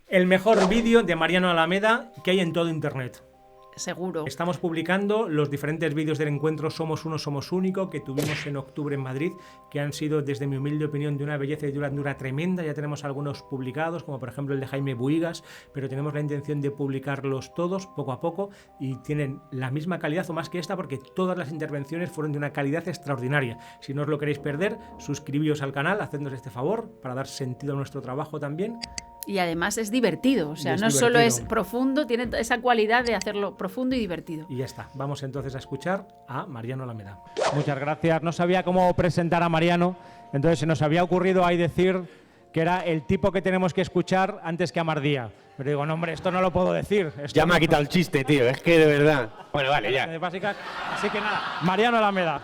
El mejor vídeo de Mariano Alameda que hay en todo internet. Seguro. Estamos publicando los diferentes vídeos del encuentro Somos Uno, Somos Único que tuvimos en octubre en Madrid, que han sido, desde mi humilde opinión, de una belleza y de una hondura tremenda. Ya tenemos algunos publicados, como por ejemplo el de Jaime Buigas, pero tenemos la intención de publicarlos todos poco a poco y tienen la misma calidad o más que esta, porque todas las intervenciones fueron de una calidad extraordinaria. Si no os lo queréis perder, suscribíos al canal, hacednos este favor para dar sentido a nuestro trabajo también. Y además es divertido, o sea, es no divertido. Solo es profundo, tiene esa cualidad de hacerlo profundo y divertido. Y ya está, vamos entonces a escuchar a Mariano Alameda. Muchas gracias, no sabía cómo presentar a Mariano, entonces se nos había ocurrido ahí decir que era el tipo que tenemos que escuchar antes que a Mardía. Pero digo, no hombre, esto no lo puedo decir. Ya me ha quitado el chiste, tío, es que de verdad. Bueno, vale, ya. Así que nada, Mariano Alameda.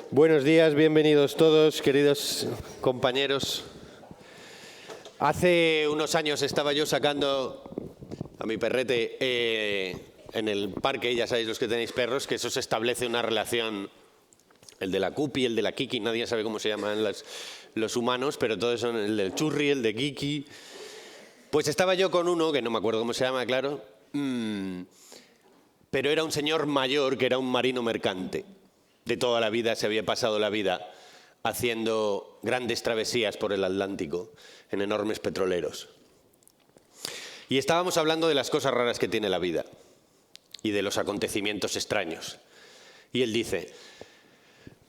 Buenos días, bienvenidos todos, queridos compañeros. Hace unos años estaba yo sacando a mi perrete en el parque, ya sabéis los que tenéis perros, que eso se establece una relación, el de la Cupi, el de la Kiki, nadie sabe cómo se llaman los humanos, pero todos son el del Churri, el de Kiki. Pues estaba yo con uno, que no me acuerdo cómo se llama, claro, pero era un señor mayor que era un marino mercante. De toda la vida, se había pasado la vida haciendo grandes travesías por el Atlántico en enormes petroleros. Y estábamos hablando de las cosas raras que tiene la vida y de los acontecimientos extraños. Y él dice,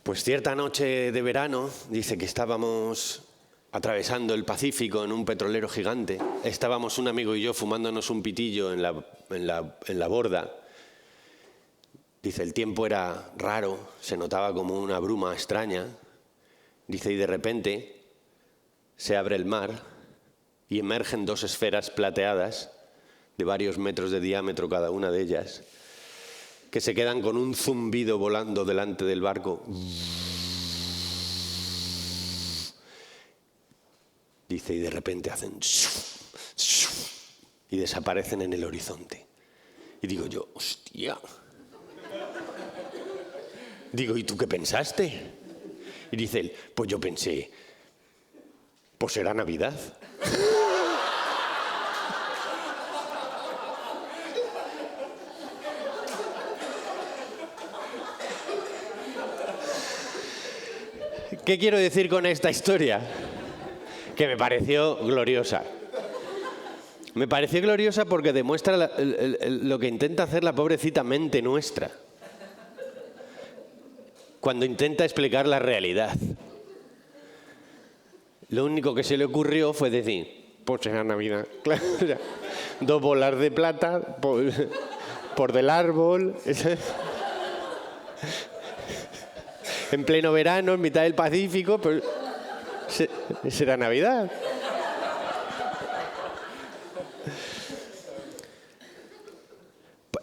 pues cierta noche de verano, dice que estábamos atravesando el Pacífico en un petrolero gigante. Estábamos un amigo y yo fumándonos un pitillo en la borda. Dice, el tiempo era raro, se notaba como una bruma extraña. Dice, y de repente se abre el mar y emergen dos esferas plateadas de varios metros de diámetro cada una de ellas, que se quedan con un zumbido volando delante del barco. Dice, y de repente hacen y desaparecen en el horizonte. Y digo yo, hostia. Digo, ¿y tú qué pensaste? Y dice él, pues yo pensé, pues será Navidad. ¿Qué quiero decir con esta historia? Que me pareció gloriosa. Me pareció gloriosa porque demuestra lo que intenta hacer la pobrecita mente nuestra cuando intenta explicar la realidad. Lo único que se le ocurrió fue decir, pues será Navidad. Claro, dos bolas de plata por del árbol, en pleno verano, en mitad del Pacífico, pues será Navidad.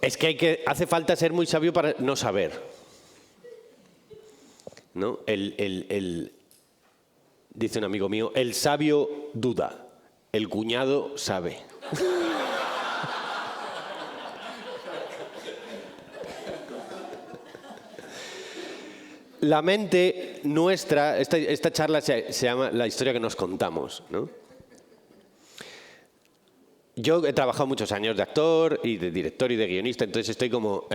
Es que hace falta ser muy sabio para no saber. ¿No? Dice un amigo mío, el sabio duda, el cuñado sabe. La mente nuestra, esta charla se llama La historia que nos contamos, ¿no? Yo he trabajado muchos años de actor y de director y de guionista, entonces estoy como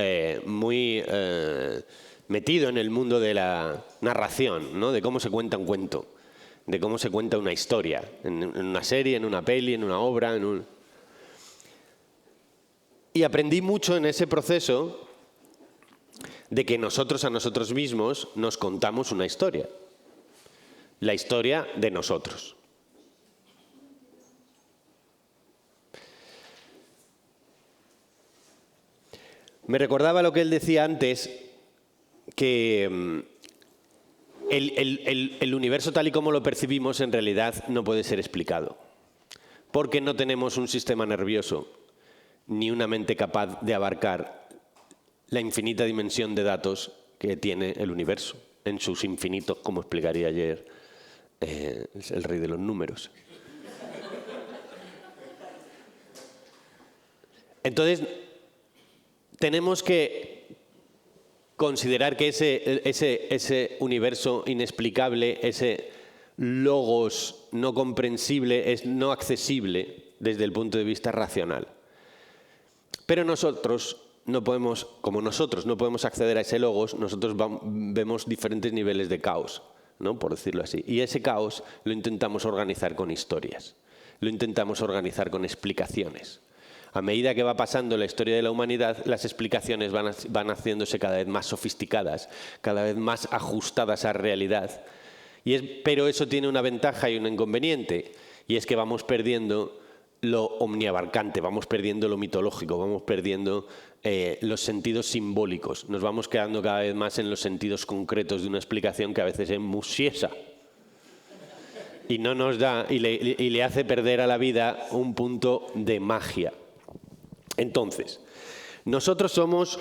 muy metido en el mundo de la narración, ¿no? De cómo se cuenta un cuento, de cómo se cuenta una historia, en una serie, en una peli, en una obra. Y aprendí mucho en ese proceso de que nosotros a nosotros mismos nos contamos una historia, la historia de nosotros. Me recordaba lo que él decía antes, que el universo tal y como lo percibimos en realidad no puede ser explicado, porque no tenemos un sistema nervioso ni una mente capaz de abarcar la infinita dimensión de datos que tiene el universo en sus infinitos, como explicaría ayer el rey de los números. Entonces, tenemos que considerar que ese universo inexplicable, ese logos no comprensible, es no accesible desde el punto de vista racional. Pero nosotros no podemos, como nosotros no podemos acceder a ese logos, nosotros vemos diferentes niveles de caos, ¿no? Por decirlo así. Y ese caos lo intentamos organizar con historias, lo intentamos organizar con explicaciones. A medida que va pasando la historia de la humanidad, las explicaciones van haciéndose cada vez más sofisticadas, cada vez más ajustadas a realidad. Pero eso tiene una ventaja y un inconveniente, y es que vamos perdiendo lo omniabarcante, vamos perdiendo lo mitológico, vamos perdiendo los sentidos simbólicos. Nos vamos quedando cada vez más en los sentidos concretos de una explicación que a veces es musiesa. Y no nos da, y le hace perder a la vida un punto de magia. Entonces, nosotros somos,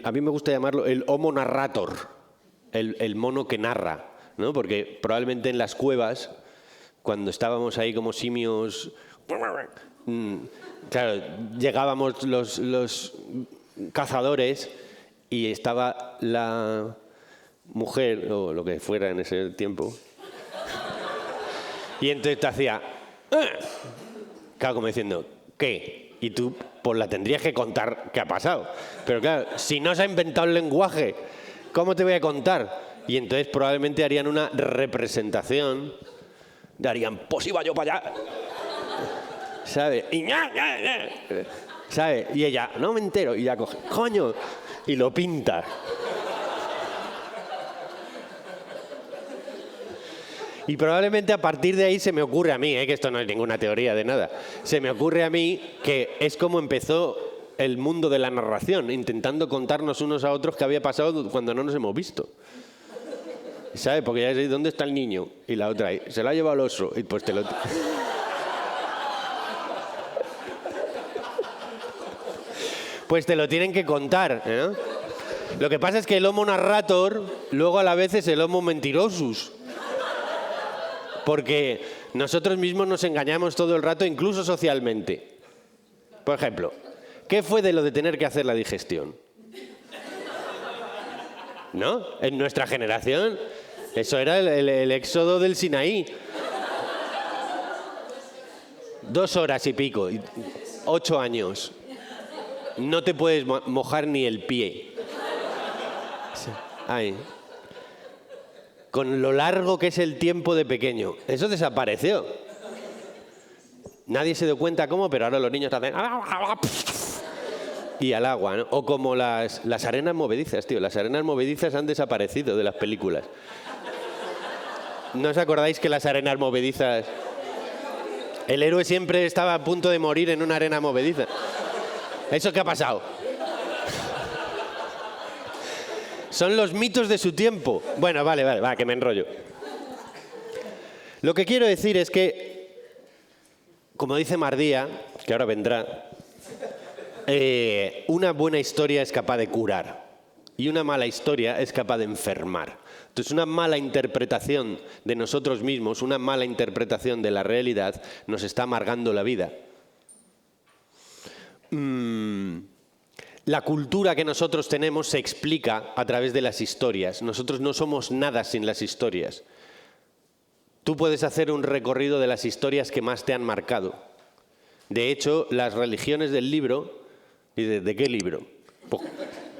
a mí me gusta llamarlo el homo narrator, el mono que narra, ¿no? Porque probablemente en las cuevas, cuando estábamos ahí como simios, claro, llegábamos los cazadores y estaba la mujer, o lo que fuera en ese tiempo, y entonces te hacía, claro, como diciendo, ¿qué? Y tú pues la tendrías que contar qué ha pasado. Pero claro, si no se ha inventado el lenguaje, ¿cómo te voy a contar? Y entonces probablemente harían una representación, darían, pues iba yo para allá, ¿sabes? Y ¿sabes? Y ella, no me entero, y ya coge, coño, y lo pinta. Y probablemente a partir de ahí se me ocurre a mí, que esto no es ninguna teoría de nada, se me ocurre a mí que es como empezó el mundo de la narración, intentando contarnos unos a otros qué había pasado cuando no nos hemos visto. ¿Sabes? Porque ya sé, ¿dónde está el niño? Y la otra ahí, se lo ha llevado el oso. Y pues te lo... pues te lo tienen que contar, ¿no? Lo que pasa es que el homo narrator luego a la vez es el homo mentirosus. Porque nosotros mismos nos engañamos todo el rato, incluso socialmente. Por ejemplo, ¿qué fue de lo de tener que hacer la digestión? ¿No? En nuestra generación, eso era el éxodo del Sinaí. 2 horas y pico, 8 años. No te puedes mojar ni el pie. Ay. Con lo largo que es el tiempo de pequeño. Eso desapareció. Nadie se dio cuenta cómo, pero ahora los niños hacen... y al agua, ¿no? O como las arenas movedizas, tío. Las arenas movedizas han desaparecido de las películas. ¿No os acordáis que las arenas movedizas... El héroe siempre estaba a punto de morir en una arena movediza? ¿Eso qué ha pasado? Son los mitos de su tiempo. Bueno, vale, va, que me enrollo. Lo que quiero decir es que, como dice Mardía, que ahora vendrá, una buena historia es capaz de curar y una mala historia es capaz de enfermar. Entonces, una mala interpretación de nosotros mismos, una mala interpretación de la realidad, nos está amargando la vida. La cultura que nosotros tenemos se explica a través de las historias. Nosotros no somos nada sin las historias. Tú puedes hacer un recorrido de las historias que más te han marcado. De hecho, las religiones del libro... ¿Y de qué libro?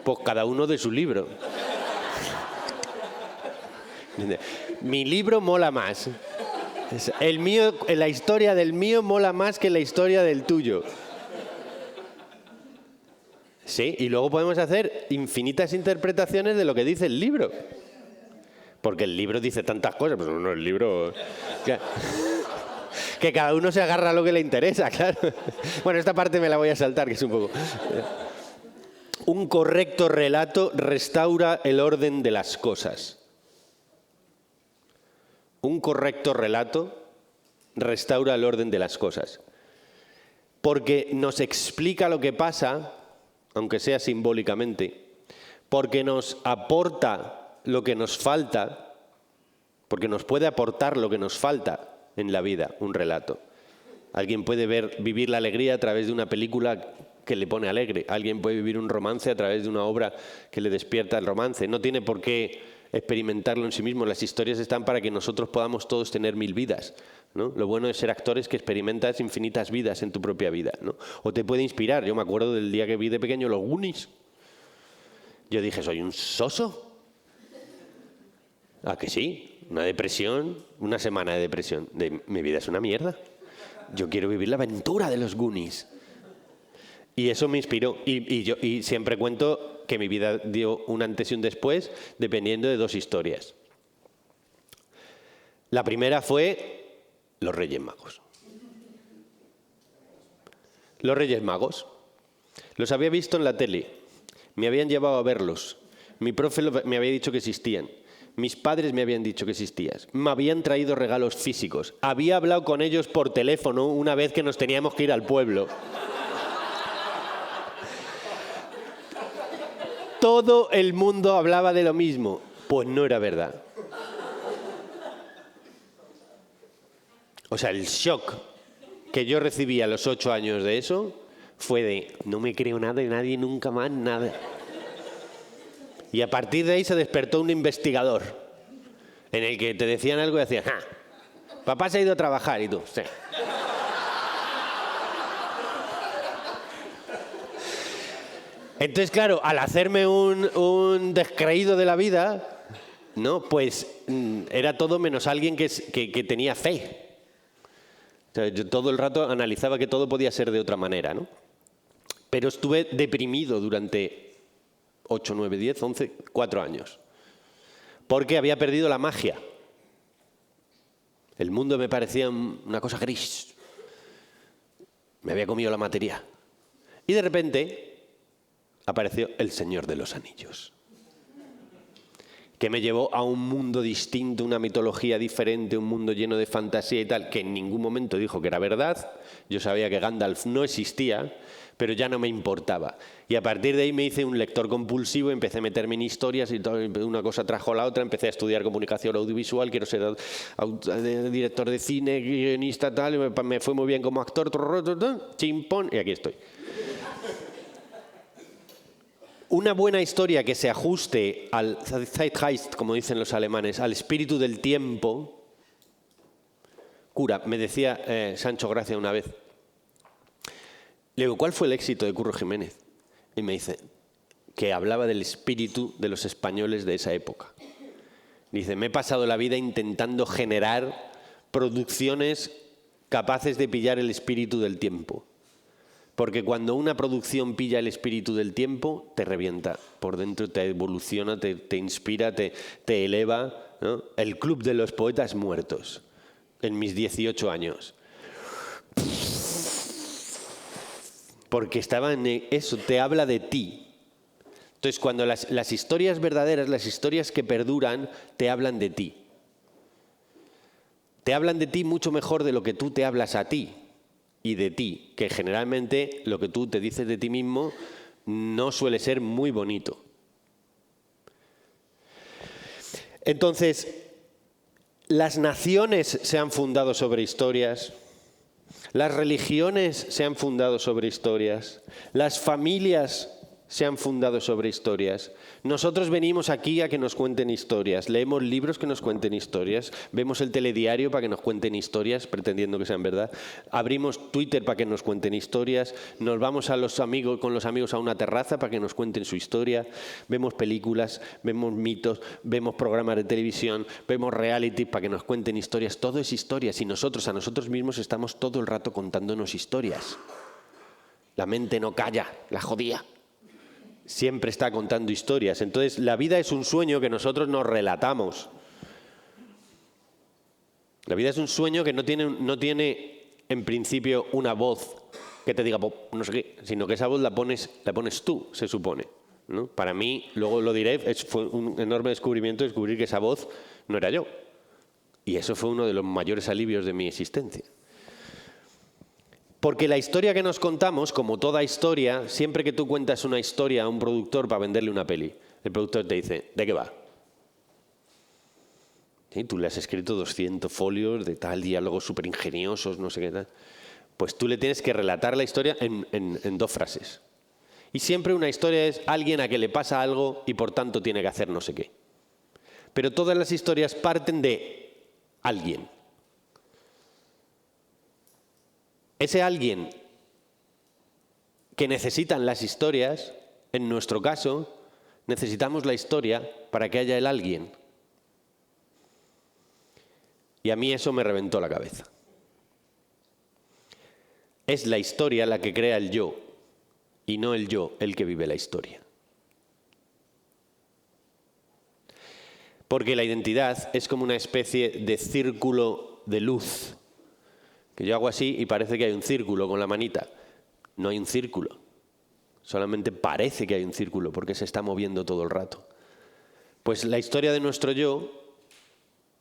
Pues cada uno de su libro. Mi libro mola más. El mío, la historia del mío mola más que la historia del tuyo. Sí, y luego podemos hacer infinitas interpretaciones de lo que dice el libro. Porque el libro dice tantas cosas, pues no, el libro... Que cada uno se agarra a lo que le interesa, claro. Bueno, esta parte me la voy a saltar, que es un poco... Un correcto relato restaura el orden de las cosas. Un correcto relato restaura el orden de las cosas. Porque nos explica lo que pasa... aunque sea simbólicamente, porque nos aporta lo que nos falta, porque nos puede aportar lo que nos falta en la vida, un relato. Alguien puede vivir la alegría a través de una película que le pone alegre. Alguien puede vivir un romance a través de una obra que le despierta el romance. No tiene por qué experimentarlo en sí mismo. Las historias están para que nosotros podamos todos tener 1000 vidas, ¿no? Lo bueno de ser actor es que experimentas infinitas vidas en tu propia vida, ¿no? O te puede inspirar. Yo me acuerdo del día que vi de pequeño los Goonies. Yo dije, ¿soy un soso? ¿A que sí? Una depresión, una semana de depresión. Mi vida es una mierda. Yo quiero vivir la aventura de los Goonies. Y eso me inspiró. Y siempre cuento que mi vida dio un antes y un después dependiendo de 2 historias. La primera fue los Reyes Magos. Los Reyes Magos. Los había visto en la tele. Me habían llevado a verlos. Mi profe me había dicho que existían. Mis padres me habían dicho que existías. Me habían traído regalos físicos. Había hablado con ellos por teléfono una vez que nos teníamos que ir al pueblo. Todo el mundo hablaba de lo mismo. Pues no era verdad. O sea, el shock que yo recibí a los 8 años de eso fue de, no me creo nada de nadie nunca más, nada. Y a partir de ahí se despertó un investigador en el que te decían algo y decías, papá se ha ido a trabajar, y tú, sí. Entonces, claro, al hacerme un descreído de la vida, ¿no? Pues era todo menos alguien que tenía fe. O sea, yo todo el rato analizaba que todo podía ser de otra manera, ¿no? Pero estuve deprimido durante 8, 9, 10, 11, 4 años. Porque había perdido la magia. El mundo me parecía una cosa gris. Me había comido la materia. Y de repente apareció El Señor de los Anillos, que me llevó a un mundo distinto, una mitología diferente, un mundo lleno de fantasía y tal, que en ningún momento dijo que era verdad. Yo sabía que Gandalf no existía, pero ya no me importaba. Y a partir de ahí me hice un lector compulsivo, empecé a meterme en historias y todo, una cosa trajo a la otra, empecé a estudiar comunicación audiovisual, quiero ser director de cine, guionista, tal, me fue muy bien como actor, chimpón, y aquí estoy. Una buena historia que se ajuste al Zeitgeist, como dicen los alemanes, al espíritu del tiempo, cura. Me decía Sancho Gracia una vez. Le digo, ¿cuál fue el éxito de Curro Jiménez? Y me dice que hablaba del espíritu de los españoles de esa época. Dice, me he pasado la vida intentando generar producciones capaces de pillar el espíritu del tiempo. Porque cuando una producción pilla el espíritu del tiempo, te revienta por dentro, te evoluciona, te inspira, te eleva, ¿no? El Club de los Poetas Muertos, en mis 18 años. Porque estaba en eso, te habla de ti. Entonces, cuando las historias verdaderas, las historias que perduran, te hablan de ti. Te hablan de ti mucho mejor de lo que tú te hablas a ti. Y de ti, que generalmente lo que tú te dices de ti mismo no suele ser muy bonito. Entonces, las naciones se han fundado sobre historias, las religiones se han fundado sobre historias, las familias se han fundado sobre historias. Nosotros venimos aquí a que nos cuenten historias, leemos libros que nos cuenten historias, vemos el telediario para que nos cuenten historias, pretendiendo que sean verdad, abrimos Twitter para que nos cuenten historias, nos vamos con los amigos a una terraza para que nos cuenten su historia, vemos películas, vemos mitos, vemos programas de televisión, vemos reality para que nos cuenten historias, todo es historias y nosotros a nosotros mismos estamos todo el rato contándonos historias. La mente no calla, la jodía. Siempre está contando historias. Entonces, la vida es un sueño que nosotros nos relatamos. La vida es un sueño que no tiene en principio una voz que te diga, no sé qué, sino que esa voz la pones tú, se supone, ¿no? Para mí, luego lo diré, fue un enorme descubrimiento descubrir que esa voz no era yo. Y eso fue uno de los mayores alivios de mi existencia. Porque la historia que nos contamos, como toda historia, siempre que tú cuentas una historia a un productor para venderle una peli, el productor te dice, ¿de qué va? ¿Sí? Tú le has escrito 200 folios de tal, diálogos súper ingeniosos, no sé qué tal. Pues tú le tienes que relatar la historia en 2 frases. Y siempre una historia es alguien a que le pasa algo y por tanto tiene que hacer no sé qué. pero todas las historias parten de alguien. Ese alguien que necesitan las historias, en nuestro caso, necesitamos la historia para que haya el alguien. Y a mí eso me reventó la cabeza. Es la historia la que crea el yo, y no el yo el que vive la historia. Porque la identidad es como una especie de círculo de luz, que yo hago así y parece que hay un círculo con la manita. No hay un círculo, solamente parece que hay un círculo porque se está moviendo todo el rato. Pues la historia de nuestro yo,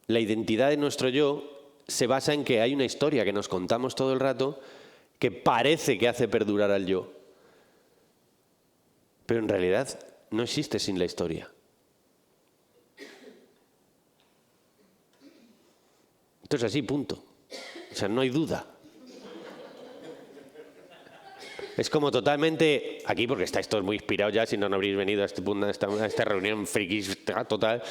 la identidad de nuestro yo, se basa en que hay una historia que nos contamos todo el rato que parece que hace perdurar al yo. Pero en realidad no existe sin la historia. Esto es así, punto. O sea, no hay duda. Es como totalmente, aquí porque estáis todos muy inspirados ya, si no, no habréis venido a esta reunión frikis total,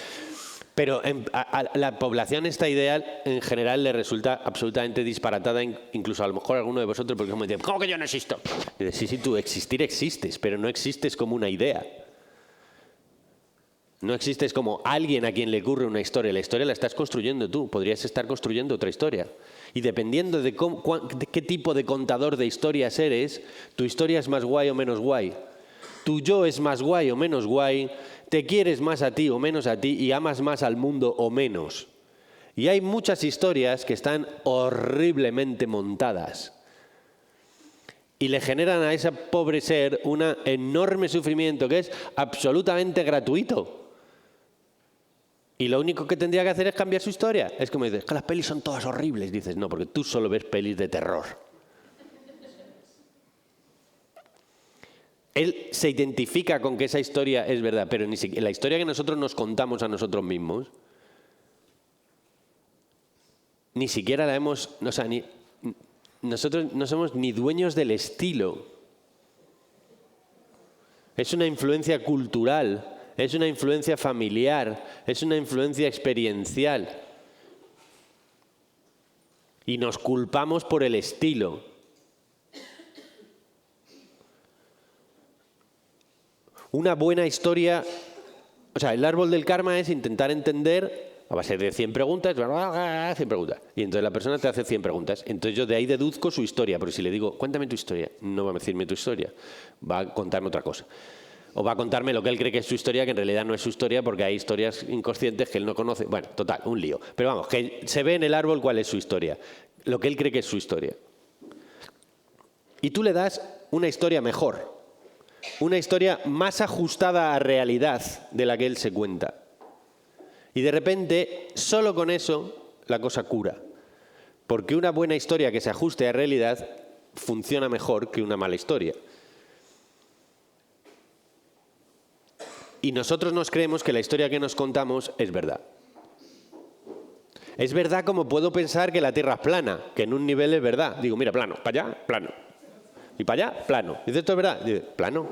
pero a la población esta idea en general le resulta absolutamente disparatada, incluso a lo mejor a alguno de vosotros, porque como dicen, ¿cómo que yo no existo? Y dices, sí, tú existir existes, pero no existes como una idea. No existes como alguien a quien le ocurre una historia. La historia la estás construyendo tú. Podrías estar construyendo otra historia. Y dependiendo de qué tipo de contador de historias eres, tu historia es más guay o menos guay. Tu yo es más guay o menos guay. Te quieres más a ti o menos a ti y amas más al mundo o menos. Y hay muchas historias que están horriblemente montadas. Y le generan a ese pobre ser un enorme sufrimiento que es absolutamente gratuito. Y lo único que tendría que hacer es cambiar su historia. Es como dices, que las pelis son todas horribles. Dices, no, porque tú solo ves pelis de terror. Él se identifica con que esa historia es verdad, pero ni siquiera la historia que nosotros nos contamos a nosotros mismos, ni siquiera la hemos... O sea, nosotros no somos ni dueños del estilo. Es una influencia cultural. Es una influencia familiar, es una influencia experiencial. Y nos culpamos por el estilo. Una buena historia, o sea, el árbol del karma es intentar entender, a base de 100 preguntas, 100 preguntas. Y entonces la persona te hace 100 preguntas. Entonces yo de ahí deduzco su historia, pero si le digo, cuéntame tu historia, no va a decirme tu historia, va a contarme otra cosa. O va a contarme lo que él cree que es su historia, que en realidad no es su historia, porque hay historias inconscientes que él no conoce. Bueno, total, un lío. Pero vamos, que se ve en el árbol cuál es su historia, lo que él cree que es su historia. Y tú le das una historia mejor, una historia más ajustada a realidad de la que él se cuenta. Y de repente, solo con eso, la cosa cura. Porque una buena historia que se ajuste a realidad funciona mejor que una mala historia. Y nosotros nos creemos que la historia que nos contamos es verdad. Es verdad como puedo pensar que la Tierra es plana, que en un nivel es verdad. Digo, mira, plano, para allá, plano. Y para allá, plano. Dice, ¿esto es verdad? Dice, plano.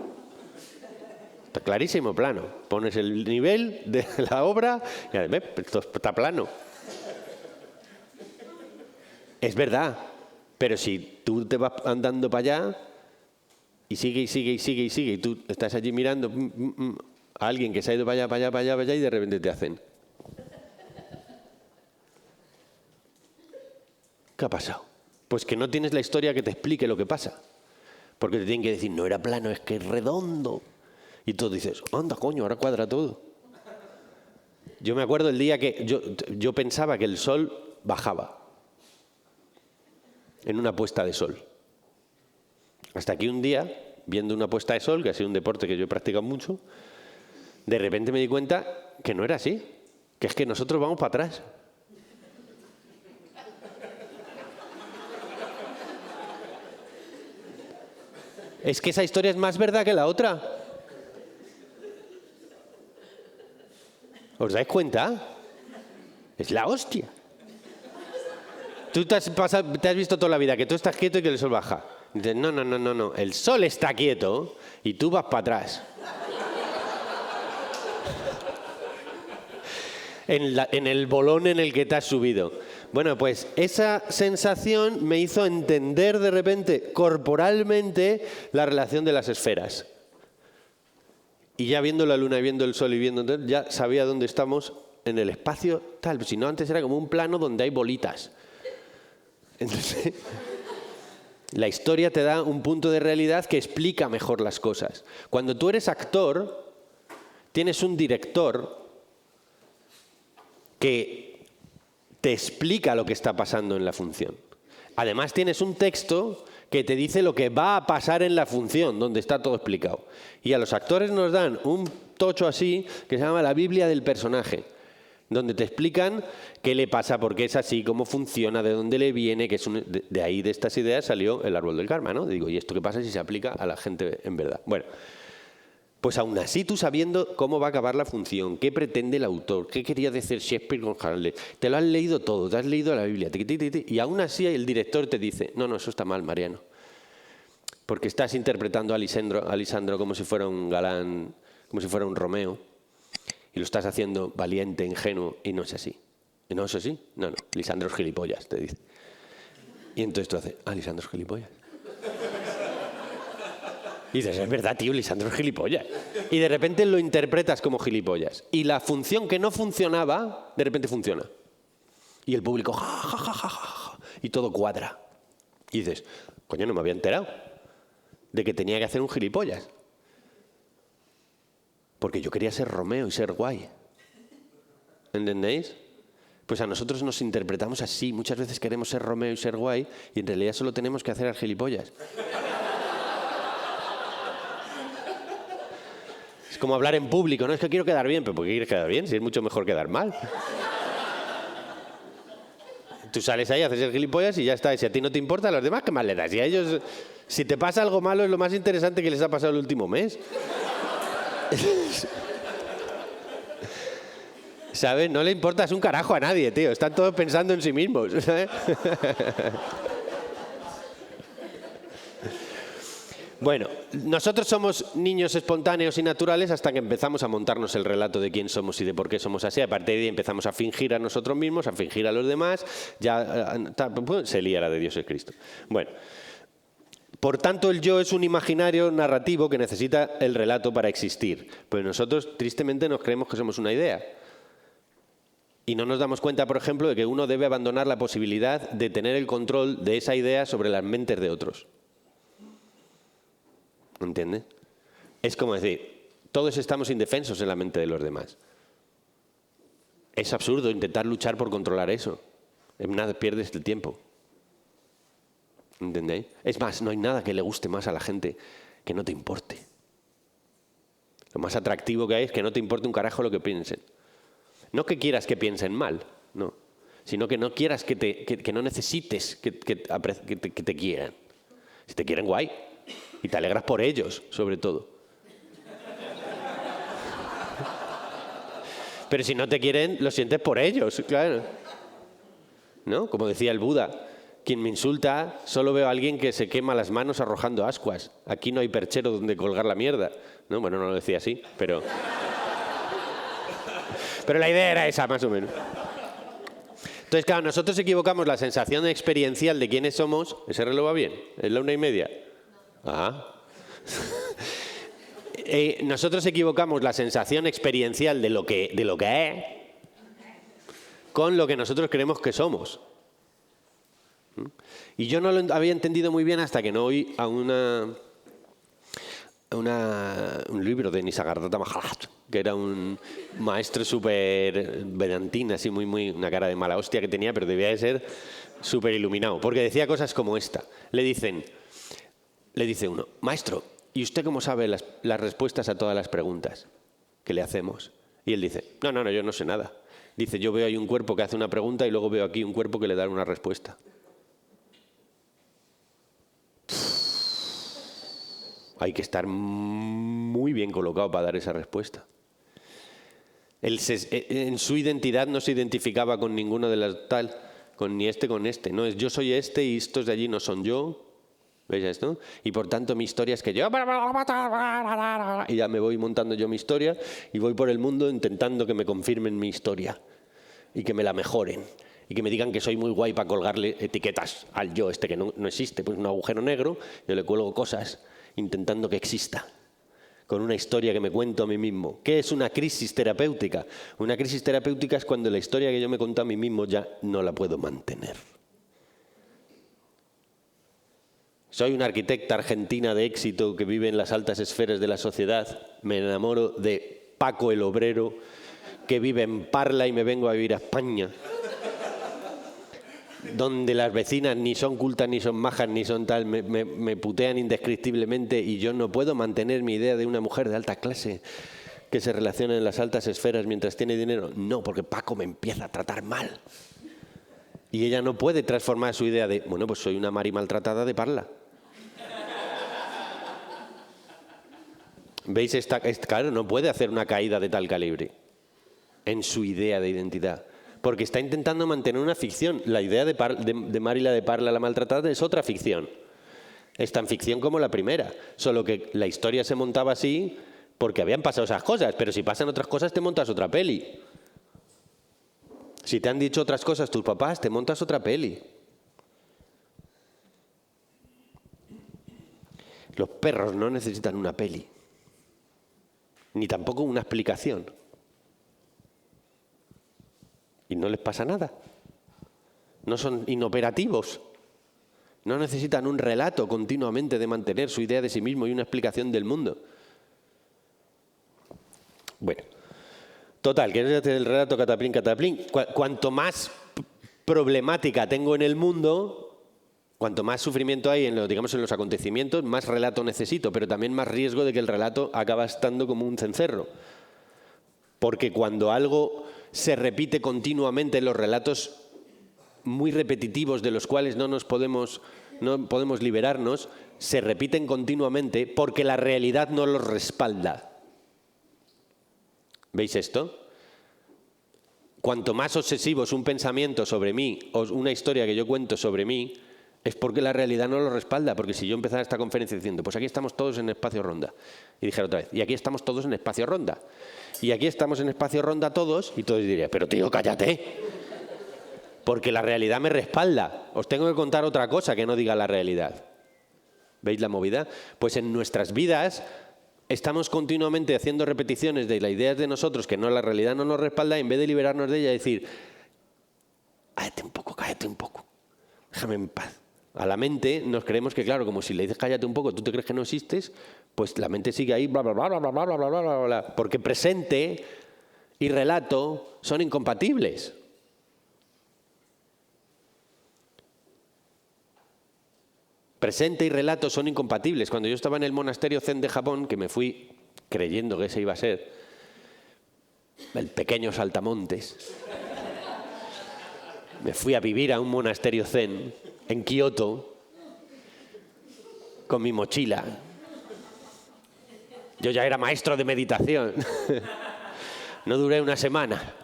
Está clarísimo, plano. Pones el nivel de la obra y ves, esto está plano. Es verdad, pero si tú te vas andando para allá y sigue y sigue y sigue y sigue y tú estás allí mirando a alguien que se ha ido para allá, para allá, para allá, para allá y de repente te hacen. ¿Qué ha pasado? Pues que no tienes la historia que te explique lo que pasa. Porque te tienen que decir, no era plano, es que es redondo. Y tú dices, anda coño, ahora cuadra todo. Yo me acuerdo el día que yo pensaba que el sol bajaba en una puesta de sol. Hasta que un día, viendo una puesta de sol, que ha sido un deporte que yo he practicado mucho, de repente me di cuenta que no era así, que es que nosotros vamos para atrás. Es que esa historia es más verdad que la otra. ¿Os dais cuenta? Es la hostia. Tú te has visto toda la vida que tú estás quieto y que el sol baja. Y dices, no. El sol está quieto y tú vas para atrás. en el bolón en el que te has subido. Bueno, pues esa sensación me hizo entender de repente corporalmente la relación de las esferas. Y ya viendo la luna y viendo el sol y viendo, ya sabía dónde estamos en el espacio tal. Si no, antes era como un plano donde hay bolitas. Entonces, la historia te da un punto de realidad que explica mejor las cosas. Cuando tú eres actor, tienes un director que te explica lo que está pasando en la función. Además, tienes un texto que te dice lo que va a pasar en la función, donde está todo explicado. Y a los actores nos dan un tocho así que se llama la Biblia del personaje, donde te explican qué le pasa, por qué es así, cómo funciona, de dónde le viene, que es de ahí, de estas ideas, salió el árbol del karma, ¿no? Digo, ¿y esto qué pasa si se aplica a la gente en verdad? Bueno, pues aún así tú sabiendo cómo va a acabar la función, qué pretende el autor, qué quería decir Shakespeare con Hamlet, te lo has leído todo, te has leído la Biblia, y aún así el director te dice, no, eso está mal, Mariano, porque estás interpretando a Lisandro como si fuera un galán, como si fuera un Romeo, y lo estás haciendo valiente, ingenuo, y no es así. ¿No es así? No, Lisandro es gilipollas, te dice. Y entonces tú haces, Lisandro es gilipollas. Y dices, es verdad, tío, Lisandro es gilipollas. Y de repente lo interpretas como gilipollas. Y la función que no funcionaba, de repente funciona. Y el público, ja, ja, ja, ja, ja, y todo cuadra. Y dices, coño, no me había enterado de que tenía que hacer un gilipollas. Porque yo quería ser Romeo y ser guay. ¿Entendéis? Pues a nosotros nos interpretamos así. Muchas veces queremos ser Romeo y ser guay y en realidad solo tenemos que hacer al gilipollas. Es como hablar en público, ¿no? Es que quiero quedar bien, pero ¿por qué quieres quedar bien? Si es mucho mejor quedar mal. Tú sales ahí, haces el gilipollas y ya está. Y si a ti no te importa, a los demás, ¿qué más le das? Y a ellos, si te pasa algo malo, es lo más interesante que les ha pasado el último mes. ¿Sabes? No le importas un carajo a nadie, tío. Están todos pensando en sí mismos, ¿sabes? Bueno, nosotros somos niños espontáneos y naturales hasta que empezamos a montarnos el relato de quién somos y de por qué somos así. A partir de ahí empezamos a fingir a nosotros mismos, a fingir a los demás. Ya se lía la de Dios es Cristo. Bueno, por tanto, el yo es un imaginario narrativo que necesita el relato para existir. Pues nosotros, tristemente, nos creemos que somos una idea. Y no nos damos cuenta, por ejemplo, de que uno debe abandonar la posibilidad de tener el control de esa idea sobre las mentes de otros. ¿Entiendes? Es como decir, todos estamos indefensos en la mente de los demás. Es absurdo intentar luchar por controlar eso. En nada pierdes el tiempo. ¿Entendéis? Es más, no hay nada que le guste más a la gente que no te importe. Lo más atractivo que hay es que no te importe un carajo lo que piensen. No que quieras que piensen mal, no. Sino que no quieras que no necesites que te quieran. Si te quieren, guay. Y te alegras por ellos, sobre todo. Pero si no te quieren, lo sientes por ellos, claro. ¿No? Como decía el Buda, quien me insulta, solo veo a alguien que se quema las manos arrojando ascuas. Aquí no hay perchero donde colgar la mierda. No, bueno, no lo decía así, pero la idea era esa, más o menos. Entonces, claro, nosotros equivocamos la sensación experiencial de quiénes somos. ¿Ese reloj va bien? ¿Es la 1:30? Ah. Nosotros equivocamos la sensación experiencial de lo que es con lo que nosotros creemos que somos. Y yo no lo había entendido muy bien hasta que no oí a un libro de Nisargadatta Maharaj, que era un maestro súper vedantín, así muy una cara de mala hostia que tenía, pero debía de ser súper iluminado, porque decía cosas como esta. Le dice uno, maestro, ¿y usted cómo sabe las respuestas a todas las preguntas que le hacemos? Y él dice, no, yo no sé nada. Dice, yo veo ahí un cuerpo que hace una pregunta y luego veo aquí un cuerpo que le da una respuesta. Hay que estar muy bien colocado para dar esa respuesta. Él en su identidad no se identificaba con ninguno de las tal, con este. No es yo soy este y estos de allí no son yo. ¿Veis esto? Y por tanto mi historia es que yo... Y ya me voy montando yo mi historia y voy por el mundo intentando que me confirmen mi historia. y que me la mejoren. Y que me digan que soy muy guay para colgarle etiquetas al yo este que no existe. Pues un agujero negro, yo le cuelgo cosas intentando que exista, con una historia que me cuento a mí mismo. ¿Qué es una crisis terapéutica? Una crisis terapéutica es cuando la historia que yo me cuento a mí mismo ya no la puedo mantener. Soy una arquitecta argentina de éxito que vive en las altas esferas de la sociedad. Me enamoro de Paco el obrero, que vive en Parla, y me vengo a vivir a España, donde las vecinas ni son cultas, ni son majas, ni son tal, me putean indescriptiblemente, y yo no puedo mantener mi idea de una mujer de alta clase que se relaciona en las altas esferas mientras tiene dinero. No, porque Paco me empieza a tratar mal. Y ella no puede transformar su idea de, bueno, pues soy una Mari maltratada de Parla. ¿Veis? Claro, no puede hacer una caída de tal calibre en su idea de identidad. Porque está intentando mantener una ficción. La idea de Mari la de Parla, la maltratada, es otra ficción. Es tan ficción como la primera. Solo que la historia se montaba así porque habían pasado esas cosas. Pero si pasan otras cosas, te montas otra peli. Si te han dicho otras cosas tus papás, te montas otra peli. Los perros no necesitan una peli. Ni tampoco una explicación. Y no les pasa nada. No son inoperativos. No necesitan un relato continuamente de mantener su idea de sí mismo y una explicación del mundo. Bueno, total, que es el relato cataplín, cataplín. Cuanto más problemática tengo en el mundo, cuanto más sufrimiento hay en los acontecimientos, más relato necesito, pero también más riesgo de que el relato acaba estando como un cencerro. Porque cuando algo se repite continuamente, los relatos muy repetitivos de los cuales no podemos liberarnos, se repiten continuamente porque la realidad no los respalda. ¿Veis esto? Cuanto más obsesivo es un pensamiento sobre mí o una historia que yo cuento sobre mí, es porque la realidad no lo respalda. Porque si yo empezara esta conferencia diciendo, pues aquí estamos todos en espacio ronda, y dijera otra vez, y aquí estamos todos en espacio ronda, y aquí estamos en espacio ronda todos, y todos dirían, pero tío, cállate, porque la realidad me respalda. Os tengo que contar otra cosa que no diga la realidad. ¿Veis la movida? Pues en nuestras vidas estamos continuamente haciendo repeticiones de la idea de nosotros que la realidad no nos respalda, y en vez de liberarnos de ella, decir, cállate un poco, déjame en paz. A la mente nos creemos que, claro, como si le dices cállate un poco, tú te crees que no existes, pues la mente sigue ahí, bla, bla, bla, bla, bla, bla, bla, bla, bla, bla, porque presente y relato son incompatibles. Presente y relato son incompatibles. Cuando yo estaba en el monasterio Zen de Japón, que me fui creyendo que ese iba a ser el pequeño saltamontes, me fui a vivir a un monasterio Zen en Kioto con mi mochila. Yo ya era maestro de meditación. No duré una semana.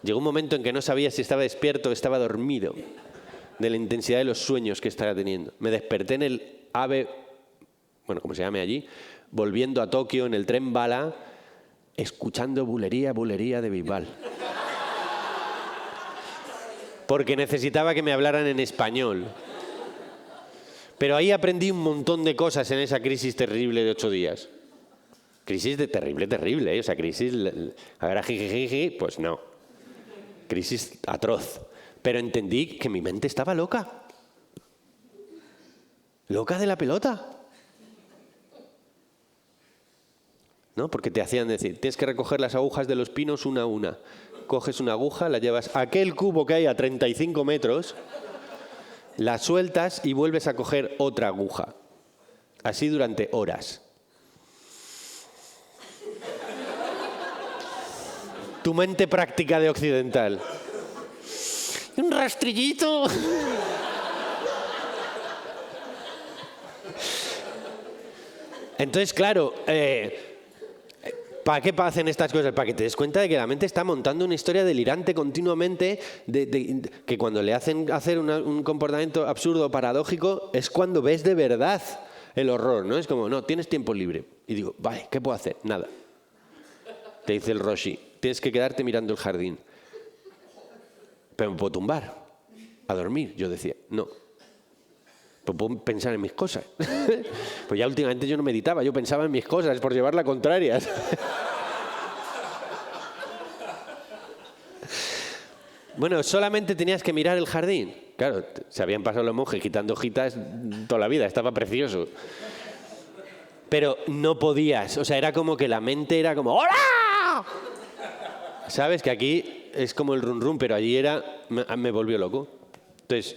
Llegó un momento en que no sabía si estaba despierto o estaba dormido de la intensidad de los sueños que estaba teniendo. Me desperté en el AVE, bueno, como se llame allí, volviendo a Tokio en el tren bala, escuchando bulería de Bisbal. Porque necesitaba que me hablaran en español. Pero ahí aprendí un montón de cosas en esa crisis terrible de 8 días. Crisis de terrible, ¿eh? O sea, crisis, a ver, jijijiji, pues no. Crisis atroz. Pero entendí que mi mente estaba loca. Loca de la pelota. ¿No? Porque te hacían decir, tienes que recoger las agujas de los pinos una a una. Coges una aguja, la llevas a aquel cubo que hay a 35 metros, la sueltas y vuelves a coger otra aguja. Así durante horas. Tu mente práctica de occidental. Un rastrillito. Entonces, claro, ¿para qué hacen estas cosas? Para que te des cuenta de que la mente está montando una historia delirante continuamente, que cuando le hacen hacer un comportamiento absurdo o paradójico, es cuando ves de verdad el horror, ¿no? Es como, no, tienes tiempo libre. Y digo, vale, ¿qué puedo hacer? Nada. Te dice el Roshi, tienes que quedarte mirando el jardín. pero me puedo tumbar a dormir. Yo decía, no. Pues puedo pensar en mis cosas. Pues ya últimamente yo no meditaba, yo pensaba en mis cosas por llevar la contraria. Bueno, solamente tenías que mirar el jardín. Claro, se habían pasado los monjes quitando hojitas toda la vida, estaba precioso. Pero no podías, o sea, era como que la mente era como ¡hola! ¿Sabes? Que aquí es como el run run, pero allí me volvió loco. Entonces,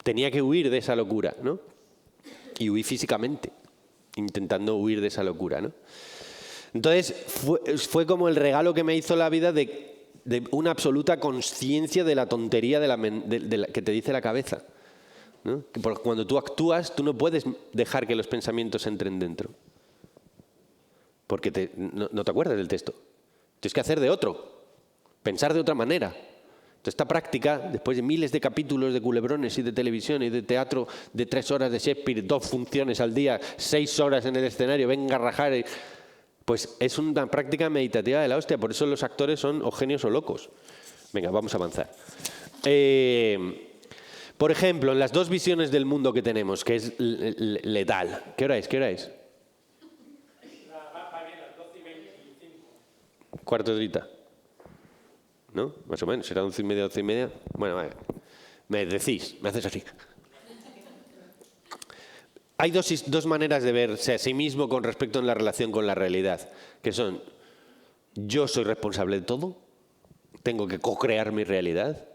tenía que huir de esa locura, ¿no? Y huí físicamente, intentando huir de esa locura, ¿no? Entonces, fue como el regalo que me hizo la vida de una absoluta consciencia de la tontería que te dice la cabeza, ¿no? Porque cuando tú actúas, tú no puedes dejar que los pensamientos entren dentro. Porque no te acuerdas del texto. Tienes que hacer de otro, pensar de otra manera. Entonces, esta práctica, después de miles de capítulos de culebrones y de televisión y de teatro, de 3 horas de Shakespeare, 2 funciones al día, 6 horas en el escenario, venga a rajar, pues es una práctica meditativa de la hostia. Por eso los actores son o genios o locos. Venga, vamos a avanzar. Por ejemplo, en las 2 visiones del mundo que tenemos, que es letal. ¿Qué hora es? ¿Qué hora es? Va bien, las 12:25. Cuarto de horita. ¿No? Más o menos. ¿Será 11:30, 12:30? Bueno, vale. Me decís, me haces así. Hay dos maneras de verse a sí mismo con respecto a la relación con la realidad, que son: yo soy responsable de todo, tengo que co-crear mi realidad,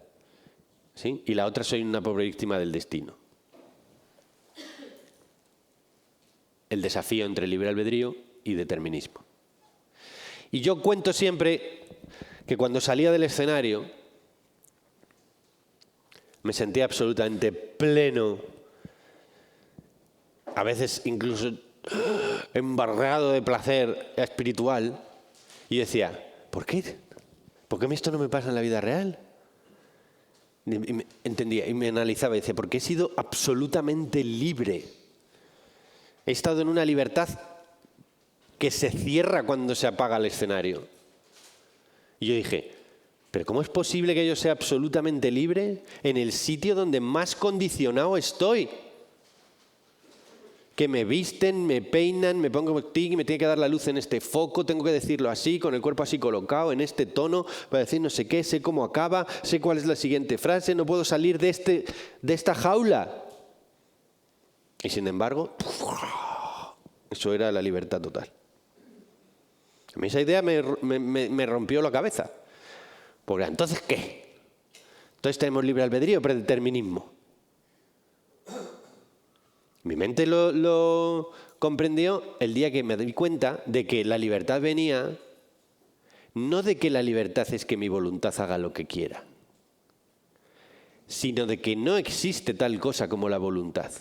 ¿sí? Y la otra, soy una pobre víctima del destino. El desafío entre libre albedrío y determinismo. Y yo cuento siempre que cuando salía del escenario me sentía absolutamente pleno, a veces incluso embargado de placer espiritual, y decía, ¿por qué? ¿Por qué esto no me pasa en la vida real? Y me entendía y me analizaba y decía, porque he sido absolutamente libre. He estado en una libertad que se cierra cuando se apaga el escenario. Y yo dije, ¿pero cómo es posible que yo sea absolutamente libre en el sitio donde más condicionado estoy? Que me visten, me peinan, me pongo tic, me tiene que dar la luz en este foco, tengo que decirlo así, con el cuerpo así colocado, en este tono, para decir no sé qué, sé cómo acaba, sé cuál es la siguiente frase, no puedo salir de esta jaula. Y sin embargo, eso era la libertad total. A mí esa idea me rompió la cabeza. Porque entonces, ¿qué? Entonces tenemos libre albedrío o predeterminismo. Mi mente lo comprendió el día que me di cuenta de que la libertad venía, no de que la libertad es que mi voluntad haga lo que quiera, sino de que no existe tal cosa como la voluntad.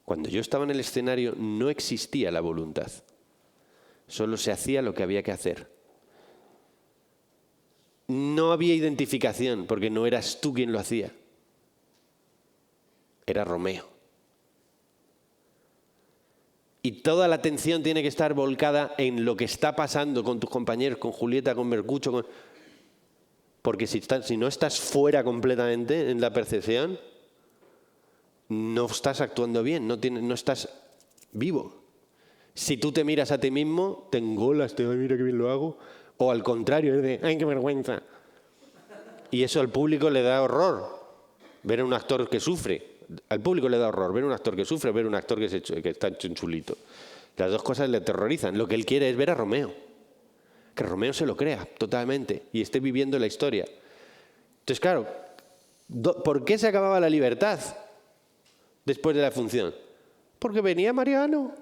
Cuando yo estaba en el escenario no existía la voluntad, solo se hacía lo que había que hacer. No había identificación, porque no eras tú quien lo hacía. Era Romeo. Y toda la atención tiene que estar volcada en lo que está pasando con tus compañeros, con Julieta, con Mercucho. Porque si no estás fuera completamente en la percepción, no estás actuando bien, no estás vivo. Si tú te miras a ti mismo, te engolas, mira qué bien lo hago. O al contrario, es de, ¡ay, qué vergüenza! Y eso al público le da horror, ver a un actor que sufre. Al público le da horror ver a un actor que sufre, ver a un actor que está chulito. Las 2 cosas le aterrorizan. Lo que él quiere es ver a Romeo. Que Romeo se lo crea totalmente y esté viviendo la historia. Entonces, claro, ¿por qué se acababa la libertad después de la función? Porque venía Mariano.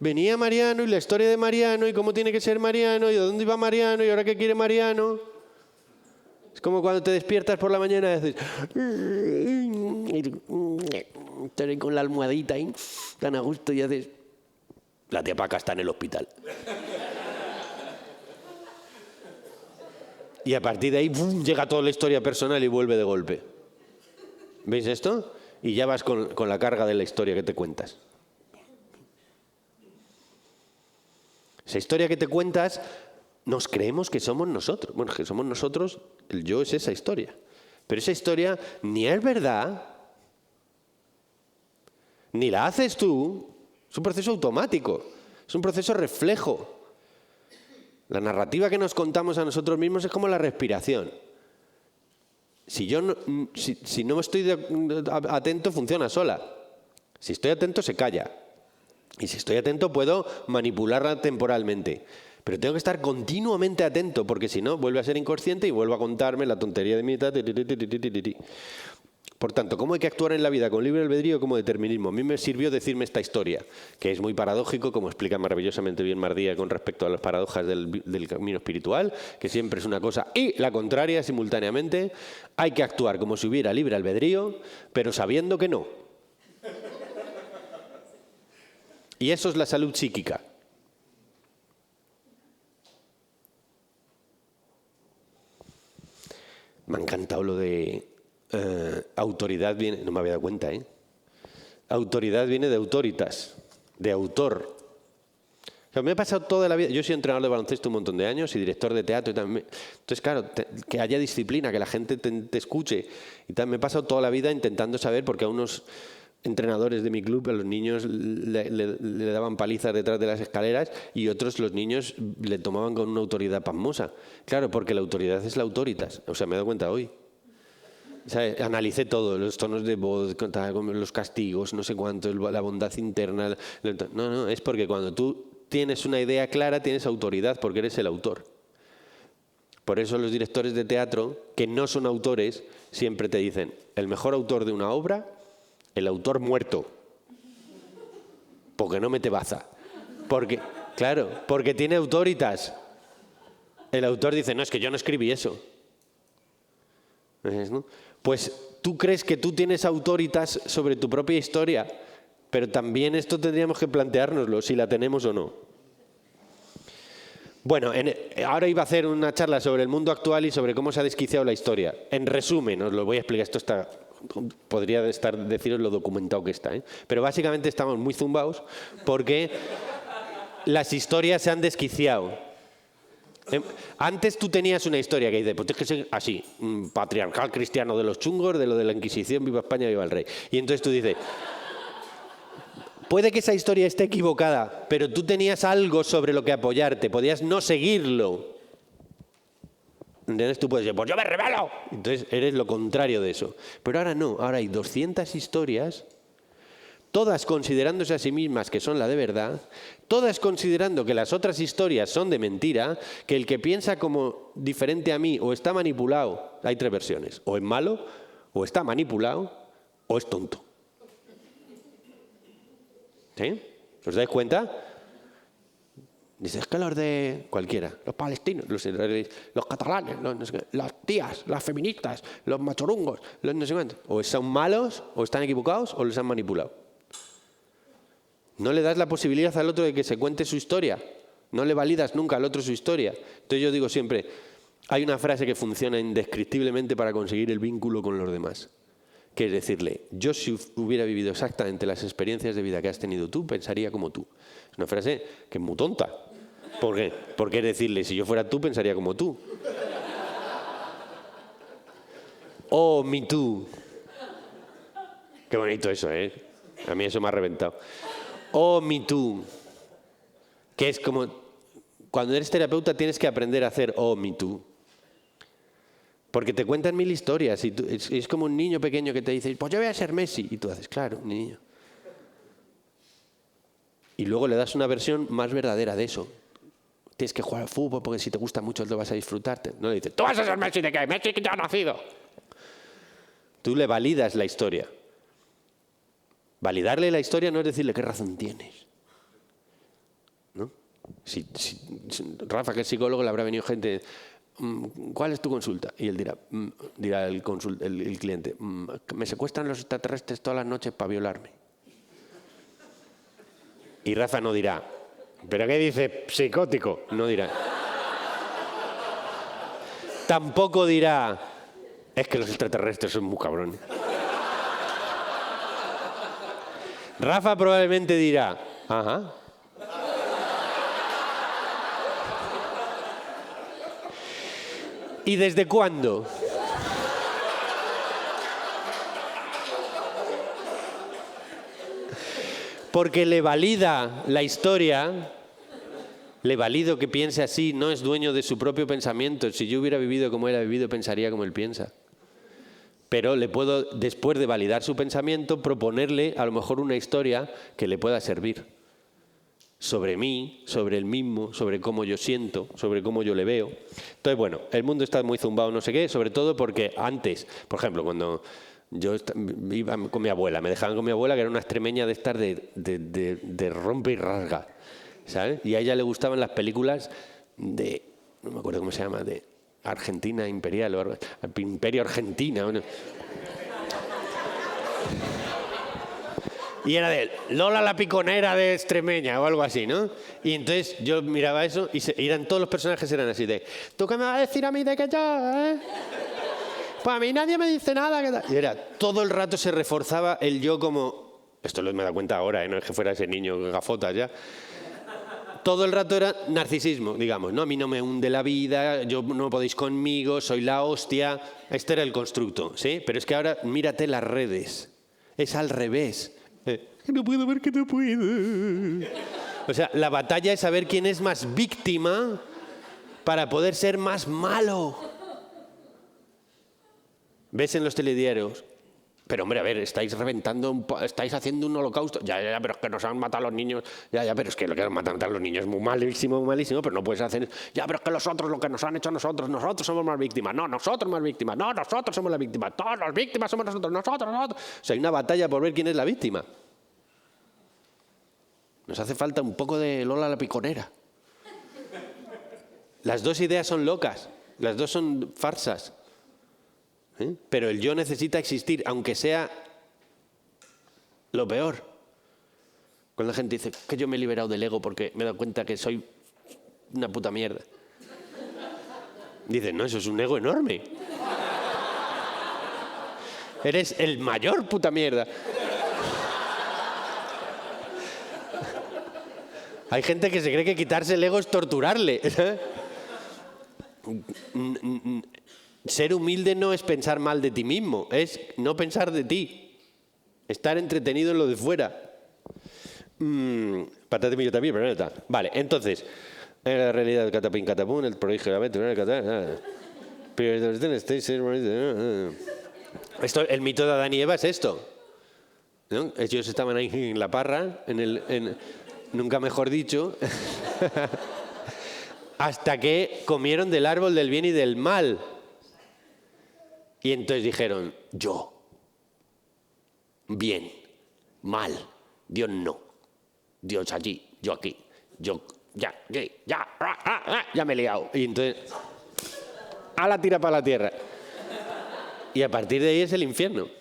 Venía Mariano y la historia de Mariano y cómo tiene que ser Mariano y a dónde iba Mariano y ahora qué quiere Mariano. Es como cuando te despiertas por la mañana y dices, estoy con la almohadita ahí, tan a gusto, y haces, la tía Paca está en el hospital. Y a partir de ahí llega toda la historia personal y vuelve de golpe. ¿Veis esto? Y ya vas con la carga de la historia que te cuentas. Esa historia que te cuentas, nos creemos que somos nosotros. Bueno, que somos nosotros, el yo es esa historia. Pero esa historia ni es verdad, ni la haces tú. Es un proceso automático, es un proceso reflejo. La narrativa que nos contamos a nosotros mismos es como la respiración. Si no estoy atento, funciona sola. Si estoy atento, se calla. Y si estoy atento, puedo manipularla temporalmente. Pero tengo que estar continuamente atento, porque si no, vuelve a ser inconsciente y vuelvo a contarme la tontería de mi mitad. Por tanto, ¿cómo hay que actuar en la vida con libre albedrío como determinismo? A mí me sirvió decirme esta historia, que es muy paradójico, como explica maravillosamente bien Mardía con respecto a las paradojas del camino espiritual, que siempre es una cosa y la contraria simultáneamente. Hay que actuar como si hubiera libre albedrío, pero sabiendo que no. Y eso es la salud psíquica. Me ha encantado lo de autoridad viene, no me había dado cuenta, autoridad viene de autoritas, de autor. O sea, me ha pasado toda la vida, yo soy entrenador de baloncesto un montón de años y director de teatro y también. Entonces, claro, que haya disciplina, que la gente te escuche. Y también me he pasado toda la vida intentando saber, porque a unos entrenadores de mi club, a los niños le daban palizas detrás de las escaleras y otros los niños le tomaban con una autoridad pasmosa. Claro, porque la autoridad es la autoritas. O sea, me he dado cuenta hoy. O sea, analicé todo, los tonos de voz, los castigos, no sé cuánto, la bondad interna. No, es porque cuando tú tienes una idea clara, tienes autoridad, porque eres el autor. Por eso los directores de teatro, que no son autores, siempre te dicen, el mejor autor de una obra, el autor muerto. Porque no mete baza. Porque tiene autoritas. El autor dice, no, es que yo no escribí eso. ¿No? Pues tú crees que tú tienes autoritas sobre tu propia historia, pero también esto tendríamos que planteárnoslo, si la tenemos o no. Bueno, ahora iba a hacer una charla sobre el mundo actual y sobre cómo se ha desquiciado la historia. En resumen, os lo voy a explicar, podría deciros lo documentado que está, pero básicamente estamos muy zumbados porque las historias se han desquiciado. Antes tú tenías una historia que dice, pues tienes que ser así, patriarcal cristiano de los chungos, de lo de la Inquisición, viva España, viva el rey. Y entonces tú dices, puede que esa historia esté equivocada, pero tú tenías algo sobre lo que apoyarte, podías no seguirlo. ¿Entiendes? Tú puedes decir, pues yo me rebelo. Entonces eres lo contrario de eso. Pero ahora no, ahora hay 200 historias, todas considerándose a sí mismas que son la de verdad, todas considerando que las otras historias son de mentira, que el que piensa como diferente a mí o está manipulado, hay tres versiones, o es malo, o está manipulado, o es tonto. ¿Sí? ¿Os dais cuenta? Dices que los de cualquiera, los palestinos, los catalanes, las tías, las feministas, los machorungos, los no sé cuántos, o son malos, o están equivocados, o les han manipulado. No le das la posibilidad al otro de que se cuente su historia. No le validas nunca al otro su historia. Entonces yo digo siempre, hay una frase que funciona indescriptiblemente para conseguir el vínculo con los demás. Que es decirle, yo si hubiera vivido exactamente las experiencias de vida que has tenido tú, pensaría como tú. Es una frase que es muy tonta. ¿Por qué? Porque es decirle, si yo fuera tú, pensaría como tú. Oh, me too. Qué bonito eso, ¿eh? A mí eso me ha reventado. Oh, me too. Que es como, cuando eres terapeuta tienes que aprender a hacer oh, me too. Porque te cuentan mil historias y es como un niño pequeño que te dice, pues yo voy a ser Messi. Y tú haces, claro, un niño. Y luego le das una versión más verdadera de eso. Tienes que jugar al fútbol porque si te gusta mucho lo vas a disfrutarte. No le dices, tú vas a ser Messi, ¿de qué? Messi que ya ha nacido. Tú le validas la historia. Validarle la historia no es decirle qué razón tienes. ¿No? Rafa, que es psicólogo, le habrá venido gente, ¿cuál es tu consulta? Y él dirá el cliente, me secuestran los extraterrestres todas las noches para violarme. Y Rafa no dirá, ¿pero qué dice psicótico? No dirá. Tampoco dirá, es que los extraterrestres son muy cabrones. Rafa probablemente dirá, ajá. ¿Y desde cuándo? Porque le valida la historia, le valido que piense así, no es dueño de su propio pensamiento. Si yo hubiera vivido como él ha vivido, pensaría como él piensa. Pero le puedo, después de validar su pensamiento, proponerle a lo mejor una historia que le pueda servir. Sobre mí, sobre él mismo, sobre cómo yo siento, sobre cómo yo le veo. Entonces, bueno, el mundo está muy zumbado, no sé qué, sobre todo porque antes, por ejemplo, cuando yo iba con mi abuela, me dejaban con mi abuela, que era una extremeña de estar de rompe y rasga, ¿sabes? Y a ella le gustaban las películas de, no me acuerdo cómo se llama, de Argentina Imperial, o Imperio Argentina. Bueno. Y era de Lola la piconera de Extremeña o algo así, ¿no? Y entonces yo miraba eso y eran todos los personajes eran así de ¿tú qué me vas a decir a mí de que yo, Pues a mí nadie me dice nada. Y era, todo el rato se reforzaba el yo como... Esto me he dado cuenta ahora, no es que fuera ese niño gafotas ya. Todo el rato era narcisismo, digamos, ¿no? A mí no me hunde la vida, yo no podéis conmigo, soy la hostia. Este era el constructo, ¿sí? Pero es que ahora mírate las redes. Es al revés. No puedo ver que no puedo. O sea, la batalla es saber quién es más víctima para poder ser más malo. ¿Ves en los telediarios? Pero hombre, a ver, estáis reventando, estáis haciendo un holocausto. Ya, pero es que nos han matado a los niños. Ya, pero es que lo que nos matan a los niños es muy malísimo, pero no puedes hacer... Ya, pero es que los otros, lo que nos han hecho a nosotros somos más víctimas. No, nosotros más víctimas. No, nosotros somos las víctimas. Todas las víctimas somos nosotros. O sea, hay una batalla por ver quién es la víctima. Nos hace falta un poco de Lola la piconera. Las dos ideas son locas. Las dos son farsas. Pero el yo necesita existir, aunque sea lo peor. Cuando la gente dice que yo me he liberado del ego porque me he dado cuenta que soy una puta mierda. Dicen, no, eso es un ego enorme. Eres el mayor puta mierda. Hay gente que se cree que quitarse el ego es torturarle. Ser humilde no es pensar mal de ti mismo, es no pensar de ti. Estar entretenido en lo de fuera. Patate millo también, pero no está. Vale, entonces, la realidad del catapín catapún, el prodigio de la mente, esto, el mito de Adán y Eva es esto, ¿no? Ellos estaban ahí en la parra, nunca mejor dicho, hasta que comieron del árbol del bien y del mal. Y entonces dijeron, yo, bien, mal, Dios no, Dios allí, yo aquí, yo, ya me he liado. Y entonces, a la tira para la tierra. Y a partir de ahí es el infierno.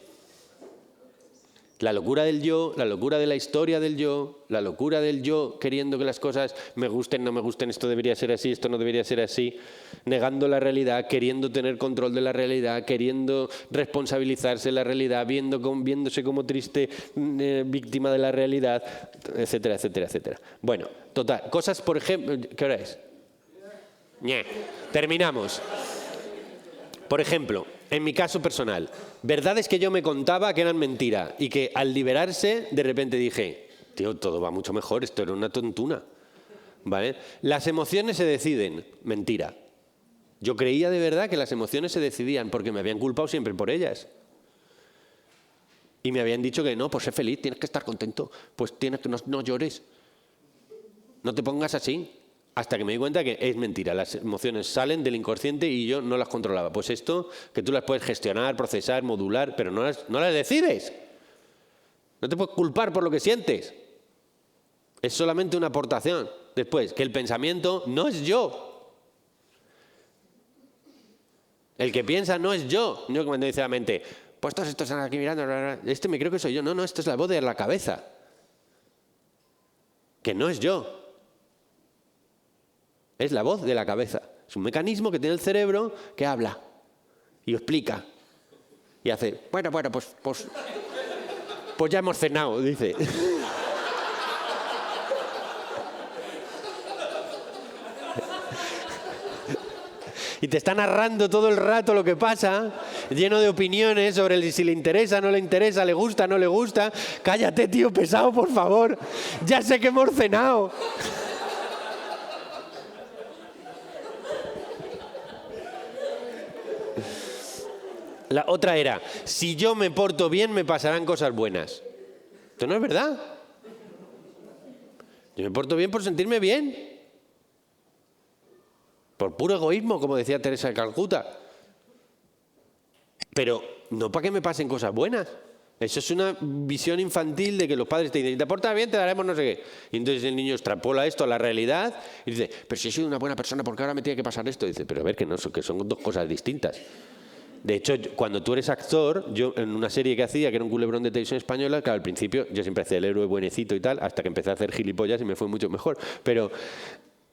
La locura del yo, la locura de la historia del yo, la locura del yo queriendo que las cosas me gusten, no me gusten, esto debería ser así, esto no debería ser así, negando la realidad, queriendo tener control de la realidad, queriendo responsabilizarse de la realidad, viéndose como triste víctima de la realidad, etcétera, etcétera, etcétera. Bueno, total, cosas, por ejemplo, ¿qué hora es? Terminamos. Por ejemplo, en mi caso personal, verdades que yo me contaba que eran mentira y que al liberarse de repente dije, tío, todo va mucho mejor, esto era una tontuna, ¿vale? Las emociones se deciden, mentira. Yo creía de verdad que las emociones se decidían porque me habían culpado siempre por ellas. Y me habían dicho que no, pues sé feliz, tienes que estar contento, pues tienes que no llores, no te pongas así. Hasta que me di cuenta que es mentira, las emociones salen del inconsciente y yo no las controlaba. Pues esto, que tú las puedes gestionar, procesar, modular, pero no las decides. No te puedes culpar por lo que sientes. Es solamente una aportación. Después, que el pensamiento no es yo. El que piensa no es yo. Yo cuando dice la mente, pues todos estos están aquí mirando, me creo que soy yo. No, esto es la voz de la cabeza. Que no es yo. Es la voz de la cabeza. Es un mecanismo que tiene el cerebro que habla y explica. Y hace, bueno, pues ya hemos cenado, dice. y te está narrando todo el rato lo que pasa, lleno de opiniones sobre si le interesa, no le interesa, le gusta, no le gusta. Cállate, tío pesado, por favor. Ya sé que hemos cenado. La otra era, si yo me porto bien, me pasarán cosas buenas. Esto no es verdad. Yo me porto bien por sentirme bien. Por puro egoísmo, como decía Teresa de Calcuta. Pero no para que me pasen cosas buenas. Eso es una visión infantil de que los padres te dicen, si te portas bien, te daremos no sé qué. Y entonces el niño extrapola esto a la realidad y dice, pero si he sido una buena persona, ¿por qué ahora me tiene que pasar esto? Y dice, pero a ver, que son dos cosas distintas. De hecho, cuando tú eres actor, yo en una serie que hacía, que era un culebrón de televisión española, que al principio yo siempre hacía el héroe buenecito y tal, hasta que empecé a hacer gilipollas y me fue mucho mejor. Pero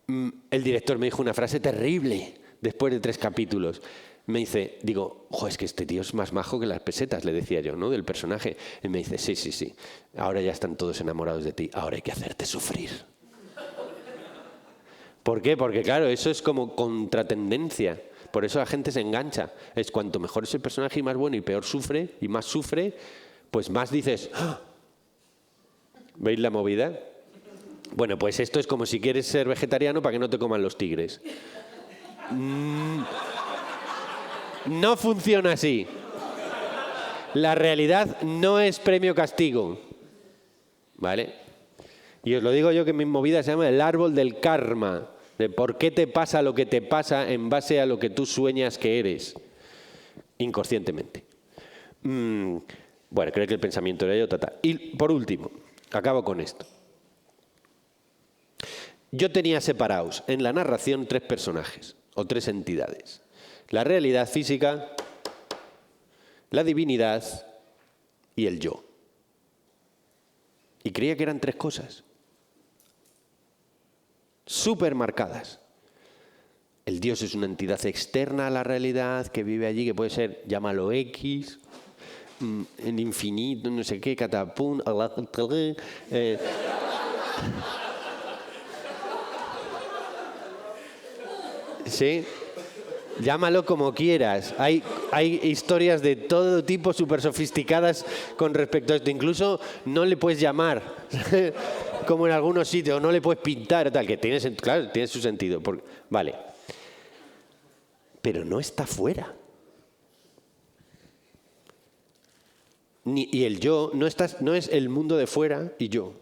el director me dijo una frase terrible después de 3 capítulos. Me dice, digo, es que este tío es más majo que las pesetas, le decía yo, ¿no? Del personaje. Y me dice, sí, ahora ya están todos enamorados de ti, ahora hay que hacerte sufrir. ¿Por qué? Porque claro, eso es como contratendencia. Por eso la gente se engancha. Es cuanto mejor es el personaje y más bueno y peor sufre, y más sufre, pues más dices, ¡ah! ¿Veis la movida? Bueno, pues esto es como si quieres ser vegetariano para que no te coman los tigres. No funciona así. La realidad no es premio castigo. ¿Vale? Y os lo digo yo que mi movida se llama el árbol del karma. De por qué te pasa lo que te pasa en base a lo que tú sueñas que eres. Inconscientemente. Bueno, creo que el pensamiento era yo total. Y por último, acabo con esto. Yo tenía separados en la narración 3 personajes o 3 entidades. La realidad física, la divinidad y el yo. Y creía que eran 3 cosas. Súper marcadas. El Dios es una entidad externa a la realidad que vive allí, que puede ser, llámalo X, el infinito, no sé qué, catapum, ¿sí? Llámalo como quieras. Hay historias de todo tipo súper sofisticadas con respecto a esto. Incluso no le puedes llamar, como en algunos sitios, no le puedes pintar, tal, que claro, tiene su sentido. Vale. Pero no está fuera. Y el yo no es el mundo de fuera y yo.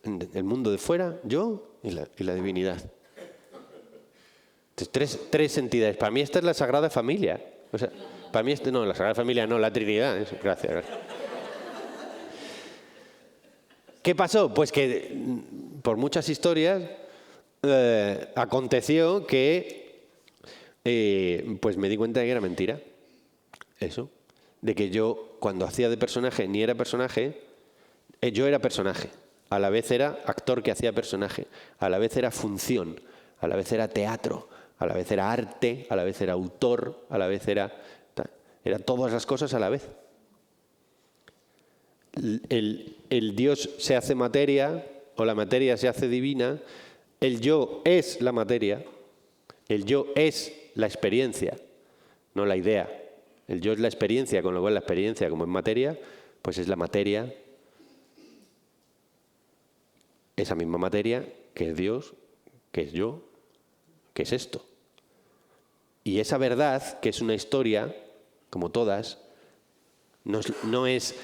El mundo de fuera, yo y la divinidad. Entonces, tres entidades. Para mí esta es la Sagrada Familia. O sea, para mí no, la Sagrada Familia no, la Trinidad. Gracias. ¿Qué pasó? Pues que por muchas historias aconteció que pues me di cuenta de que era mentira. Eso. De que yo, cuando hacía de personaje, ni era personaje, yo era personaje. A la vez era actor que hacía personaje. A la vez era función. A la vez era teatro. A la vez era arte. A la vez era autor. A la vez era todas las cosas a la vez. El Dios se hace materia, o la materia se hace divina. El yo es la materia. El yo es la experiencia, no la idea. El yo es la experiencia, con lo cual la experiencia, como es materia, pues es la materia. Esa misma materia que es Dios, que es yo, que es esto. Y esa verdad, que es una historia, como todas, no es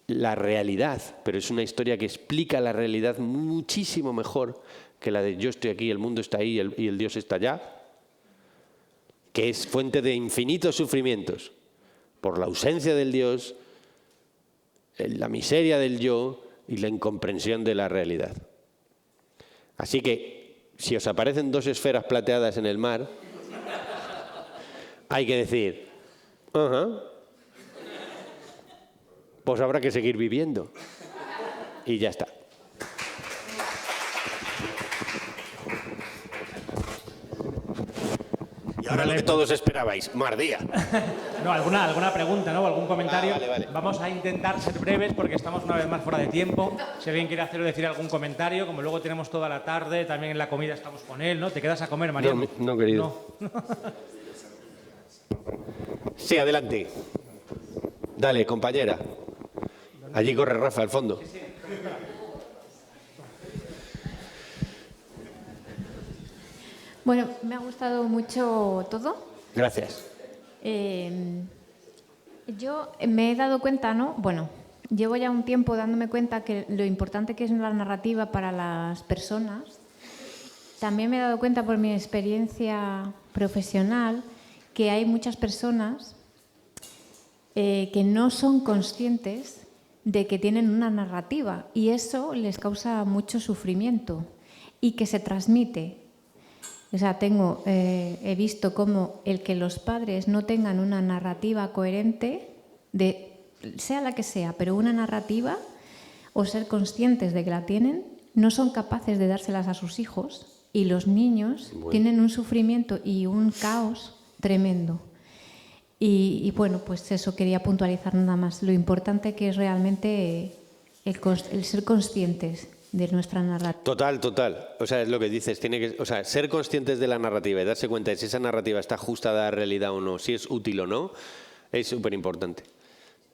la realidad, pero es una historia que explica la realidad muchísimo mejor que la de yo estoy aquí, el mundo está ahí y el Dios está allá, que es fuente de infinitos sufrimientos por la ausencia del Dios, la miseria del yo y la incomprensión de la realidad. Así que, si os aparecen 2 esferas plateadas en el mar, hay que decir, pues habrá que seguir viviendo. Y ya está. Y ahora Vale. Lo que todos esperabais, Mardía. No, alguna pregunta, ¿no? ¿Algún comentario? Vale. Vamos a intentar ser breves porque estamos una vez más fuera de tiempo. Si alguien quiere hacer o decir algún comentario, como luego tenemos toda la tarde, también en la comida estamos con él, ¿no? ¿Te quedas a comer, Mariano? No, querido. No. Sí, adelante. Dale, compañera. Allí corre Rafa, al fondo. Bueno, me ha gustado mucho todo. Gracias. Yo me he dado cuenta, ¿no? Bueno, llevo ya un tiempo dándome cuenta que lo importante que es la narrativa para las personas. También me he dado cuenta por mi experiencia profesional que hay muchas personas que no son conscientes de que tienen una narrativa y eso les causa mucho sufrimiento y que se transmite. O sea, he visto cómo el que los padres no tengan una narrativa coherente, sea la que sea, pero una narrativa, o ser conscientes de que la tienen, no son capaces de dárselas a sus hijos y los niños tienen un sufrimiento y un caos tremendo. Y bueno, pues eso quería puntualizar nada más. Lo importante que es realmente el ser conscientes de nuestra narrativa. Total. O sea, es lo que dices. Ser conscientes de la narrativa y darse cuenta de si esa narrativa está ajustada a la realidad o no, si es útil o no, es súper importante.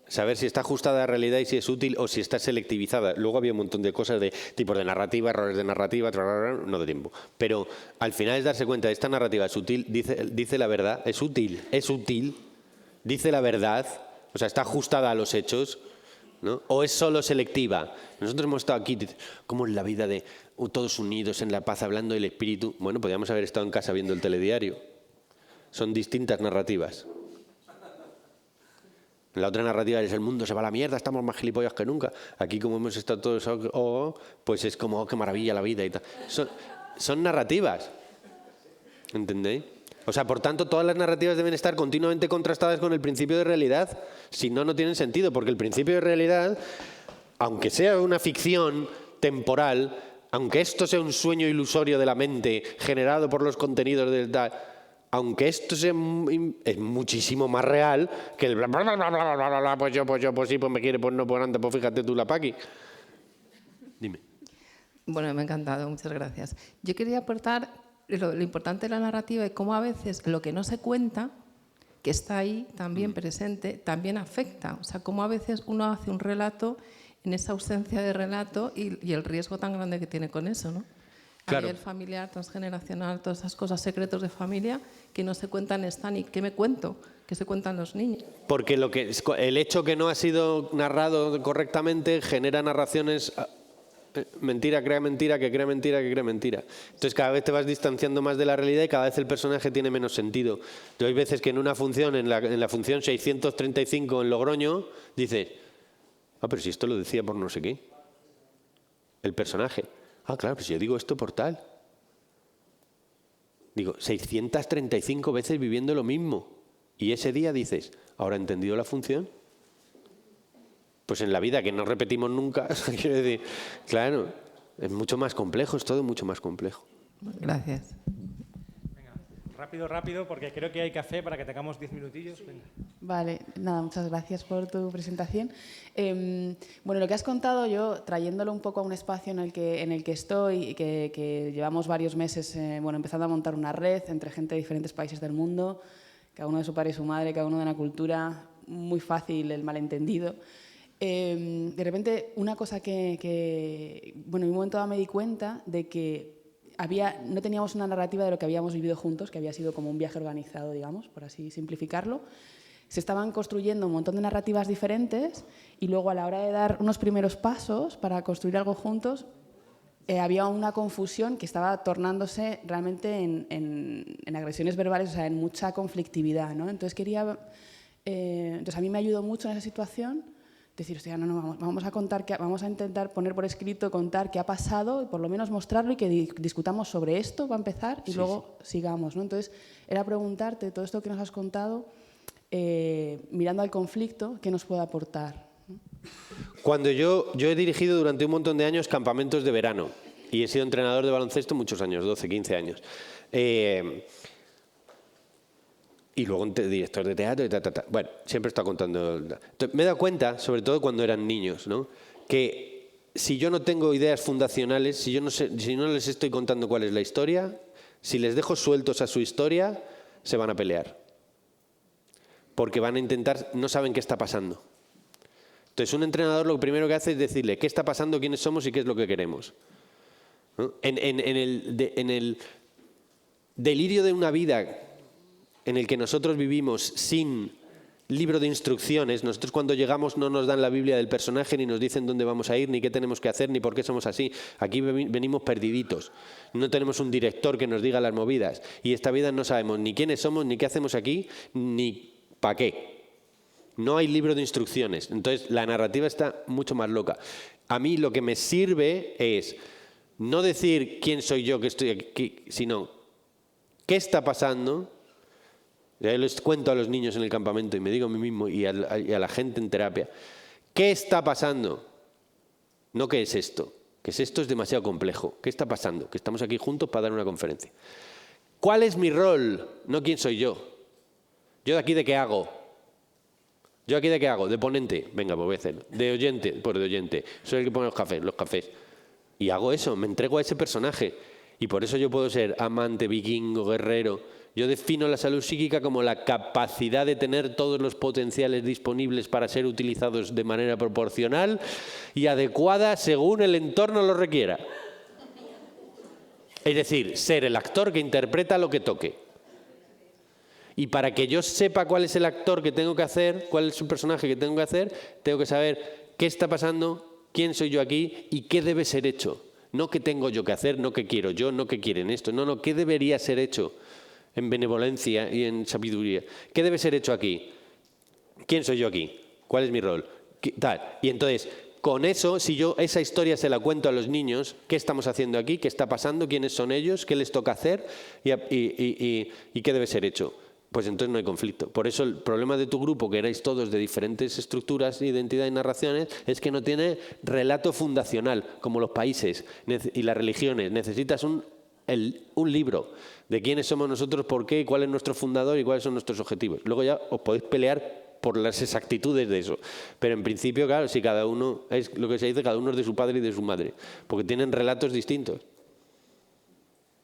Saber si está ajustada a la realidad y si es útil o si está selectivizada. Luego había un montón de cosas de tipos de narrativa, errores de narrativa, no de tiempo. Pero al final es darse cuenta de esta narrativa es útil, dice la verdad, es útil, dice la verdad, o sea, está ajustada a los hechos, ¿no? O es solo selectiva. Nosotros hemos estado aquí, como en la vida de todos unidos en la paz, hablando del espíritu. Bueno, podríamos haber estado en casa viendo el telediario. Son distintas narrativas. La otra narrativa es el mundo se va a la mierda, estamos más gilipollas que nunca. Aquí como hemos estado todos, pues es como, qué maravilla la vida y tal. Son narrativas. ¿Entendéis? O sea, por tanto, todas las narrativas deben estar continuamente contrastadas con el principio de realidad. Si no, no tienen sentido, porque el principio de realidad, aunque sea una ficción temporal, aunque esto sea un sueño ilusorio de la mente generado por los contenidos del tal, aunque esto sea es muchísimo más real que el bla, bla, bla, bla, bla, bla, bla, pues sí, pues me quiere, pues no, pues anda, pues fíjate tú la paqui. Dime. Bueno, me ha encantado, muchas gracias. Yo quería aportar lo importante de la narrativa y cómo a veces lo que no se cuenta, que está ahí también presente, también afecta. O sea, cómo a veces uno hace un relato en esa ausencia de relato y el riesgo tan grande que tiene con eso, ¿no? Claro. A nivel familiar, transgeneracional, todas esas cosas, secretos de familia que no se cuentan están y ¿qué me cuento? ¿Qué se cuentan los niños? Porque el hecho que no ha sido narrado correctamente genera narraciones. Mentira, crea mentira, que crea mentira, que crea mentira. Entonces cada vez te vas distanciando más de la realidad y cada vez el personaje tiene menos sentido. Entonces, hay veces que en una función, en la función 635 en Logroño, dices, pero si esto lo decía por no sé qué. El personaje. Claro, pues yo digo esto por tal. Digo, 635 veces viviendo lo mismo. Y ese día dices, ¿ahora he entendido la función? Pues en la vida, que no repetimos nunca, quiero decir, claro, es mucho más complejo, es todo mucho más complejo. Gracias. Venga, rápido, porque creo que hay café para que tengamos 10 minutillos. Venga. Vale, nada, muchas gracias por tu presentación. Bueno, lo que has contado yo, trayéndolo un poco a un espacio en el que estoy, que llevamos varios meses empezando a montar una red entre gente de diferentes países del mundo, cada uno de su padre y su madre, cada uno de una cultura, muy fácil el malentendido. De repente, una cosa en un momento dado me di cuenta de que no teníamos una narrativa de lo que habíamos vivido juntos, que había sido como un viaje organizado, digamos, por así simplificarlo. Se estaban construyendo un montón de narrativas diferentes y luego a la hora de dar unos primeros pasos para construir algo juntos, había una confusión que estaba tornándose realmente en agresiones verbales, o sea, en mucha conflictividad, ¿no? Entonces a mí me ayudó mucho en esa situación decir, hostia, vamos a intentar poner por escrito, contar qué ha pasado y por lo menos mostrarlo y que discutamos sobre esto para empezar y luego sigamos, ¿no? Entonces, era preguntarte todo esto que nos has contado, mirando al conflicto, ¿qué nos puede aportar? Cuando yo he dirigido durante un montón de años campamentos de verano y he sido entrenador de baloncesto muchos años, 12, 15 años. Y luego director de teatro y Bueno, siempre está contando. Entonces, me he dado cuenta, sobre todo cuando eran niños, ¿no? Que si yo no tengo ideas fundacionales, si no les estoy contando cuál es la historia, si les dejo sueltos a su historia, se van a pelear. Porque van a intentar, no saben qué está pasando. Entonces, un entrenador lo primero que hace es decirle qué está pasando, quiénes somos y qué es lo que queremos, ¿no? En el delirio de una vida en el que nosotros vivimos sin libro de instrucciones, nosotros cuando llegamos no nos dan la Biblia del personaje, ni nos dicen dónde vamos a ir, ni qué tenemos que hacer, ni por qué somos así. Aquí venimos perdiditos. No tenemos un director que nos diga las movidas. Y esta vida no sabemos ni quiénes somos, ni qué hacemos aquí, ni para qué. No hay libro de instrucciones. Entonces la narrativa está mucho más loca. A mí lo que me sirve es no decir quién soy yo que estoy aquí, sino qué está pasando. Yo les cuento a los niños en el campamento y me digo a mí mismo y a la gente en terapia, ¿qué está pasando? No qué es esto, que esto es demasiado complejo. ¿Qué está pasando? Que estamos aquí juntos para dar una conferencia. ¿Cuál es mi rol? No quién soy yo. ¿Yo de aquí de qué hago? ¿Yo aquí de qué hago? De ponente. Venga, pues voy a hacerlo. De oyente, pues de oyente. Soy el que pone los cafés. Y hago eso, me entrego a ese personaje. Y por eso yo puedo ser amante, vikingo, guerrero. Yo defino la salud psíquica como la capacidad de tener todos los potenciales disponibles para ser utilizados de manera proporcional y adecuada según el entorno lo requiera. Es decir, ser el actor que interpreta lo que toque. Y para que yo sepa cuál es el actor que tengo que hacer, cuál es el personaje que tengo que hacer, tengo que saber qué está pasando, quién soy yo aquí y qué debe ser hecho. No qué tengo yo que hacer, no qué quiero yo, no qué quieren esto. No, qué debería ser hecho en benevolencia y en sabiduría. ¿Qué debe ser hecho aquí? ¿Quién soy yo aquí? ¿Cuál es mi rol? Tal. Y entonces, con eso, si yo esa historia se la cuento a los niños, ¿qué estamos haciendo aquí? ¿Qué está pasando? ¿Quiénes son ellos? ¿Qué les toca hacer? ¿Y qué debe ser hecho? Pues entonces no hay conflicto. Por eso el problema de tu grupo, que erais todos de diferentes estructuras, identidad y narraciones, es que no tiene relato fundacional, como los países y las religiones. Necesitas un libro de quiénes somos nosotros, por qué, cuál es nuestro fundador y cuáles son nuestros objetivos. Luego ya os podéis pelear por las exactitudes de eso. Pero en principio, claro, si cada uno, es lo que se dice, cada uno es de su padre y de su madre, porque tienen relatos distintos.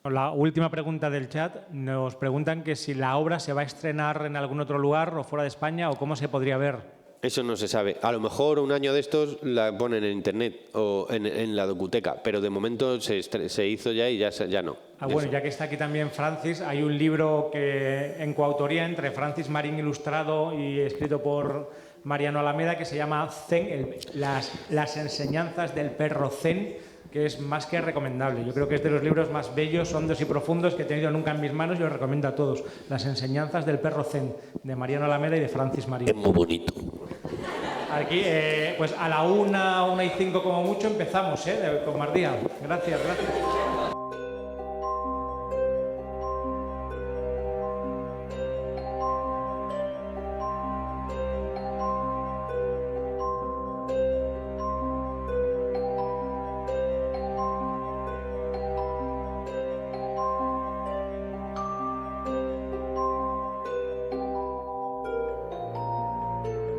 La última pregunta del chat, nos preguntan que si la obra se va a estrenar en algún otro lugar o fuera de España o cómo se podría ver. Eso no se sabe. A lo mejor un año de estos la ponen en internet o en la docuteca, pero de momento se hizo ya y ya no. Bueno, ya que está aquí también Francis, hay un libro que en coautoría entre Francis Marín, ilustrado y escrito por Mariano Alameda, que se llama Zen, las enseñanzas del perro Zen, que es más que recomendable. Yo creo que es de los libros más bellos, hondos y profundos que he tenido nunca en mis manos y lo recomiendo a todos. Las enseñanzas del perro Zen, de Mariano Alameda y de Francis Marín. Es muy bonito. Aquí, pues a la 1:05 como mucho empezamos, con Mardía. Gracias.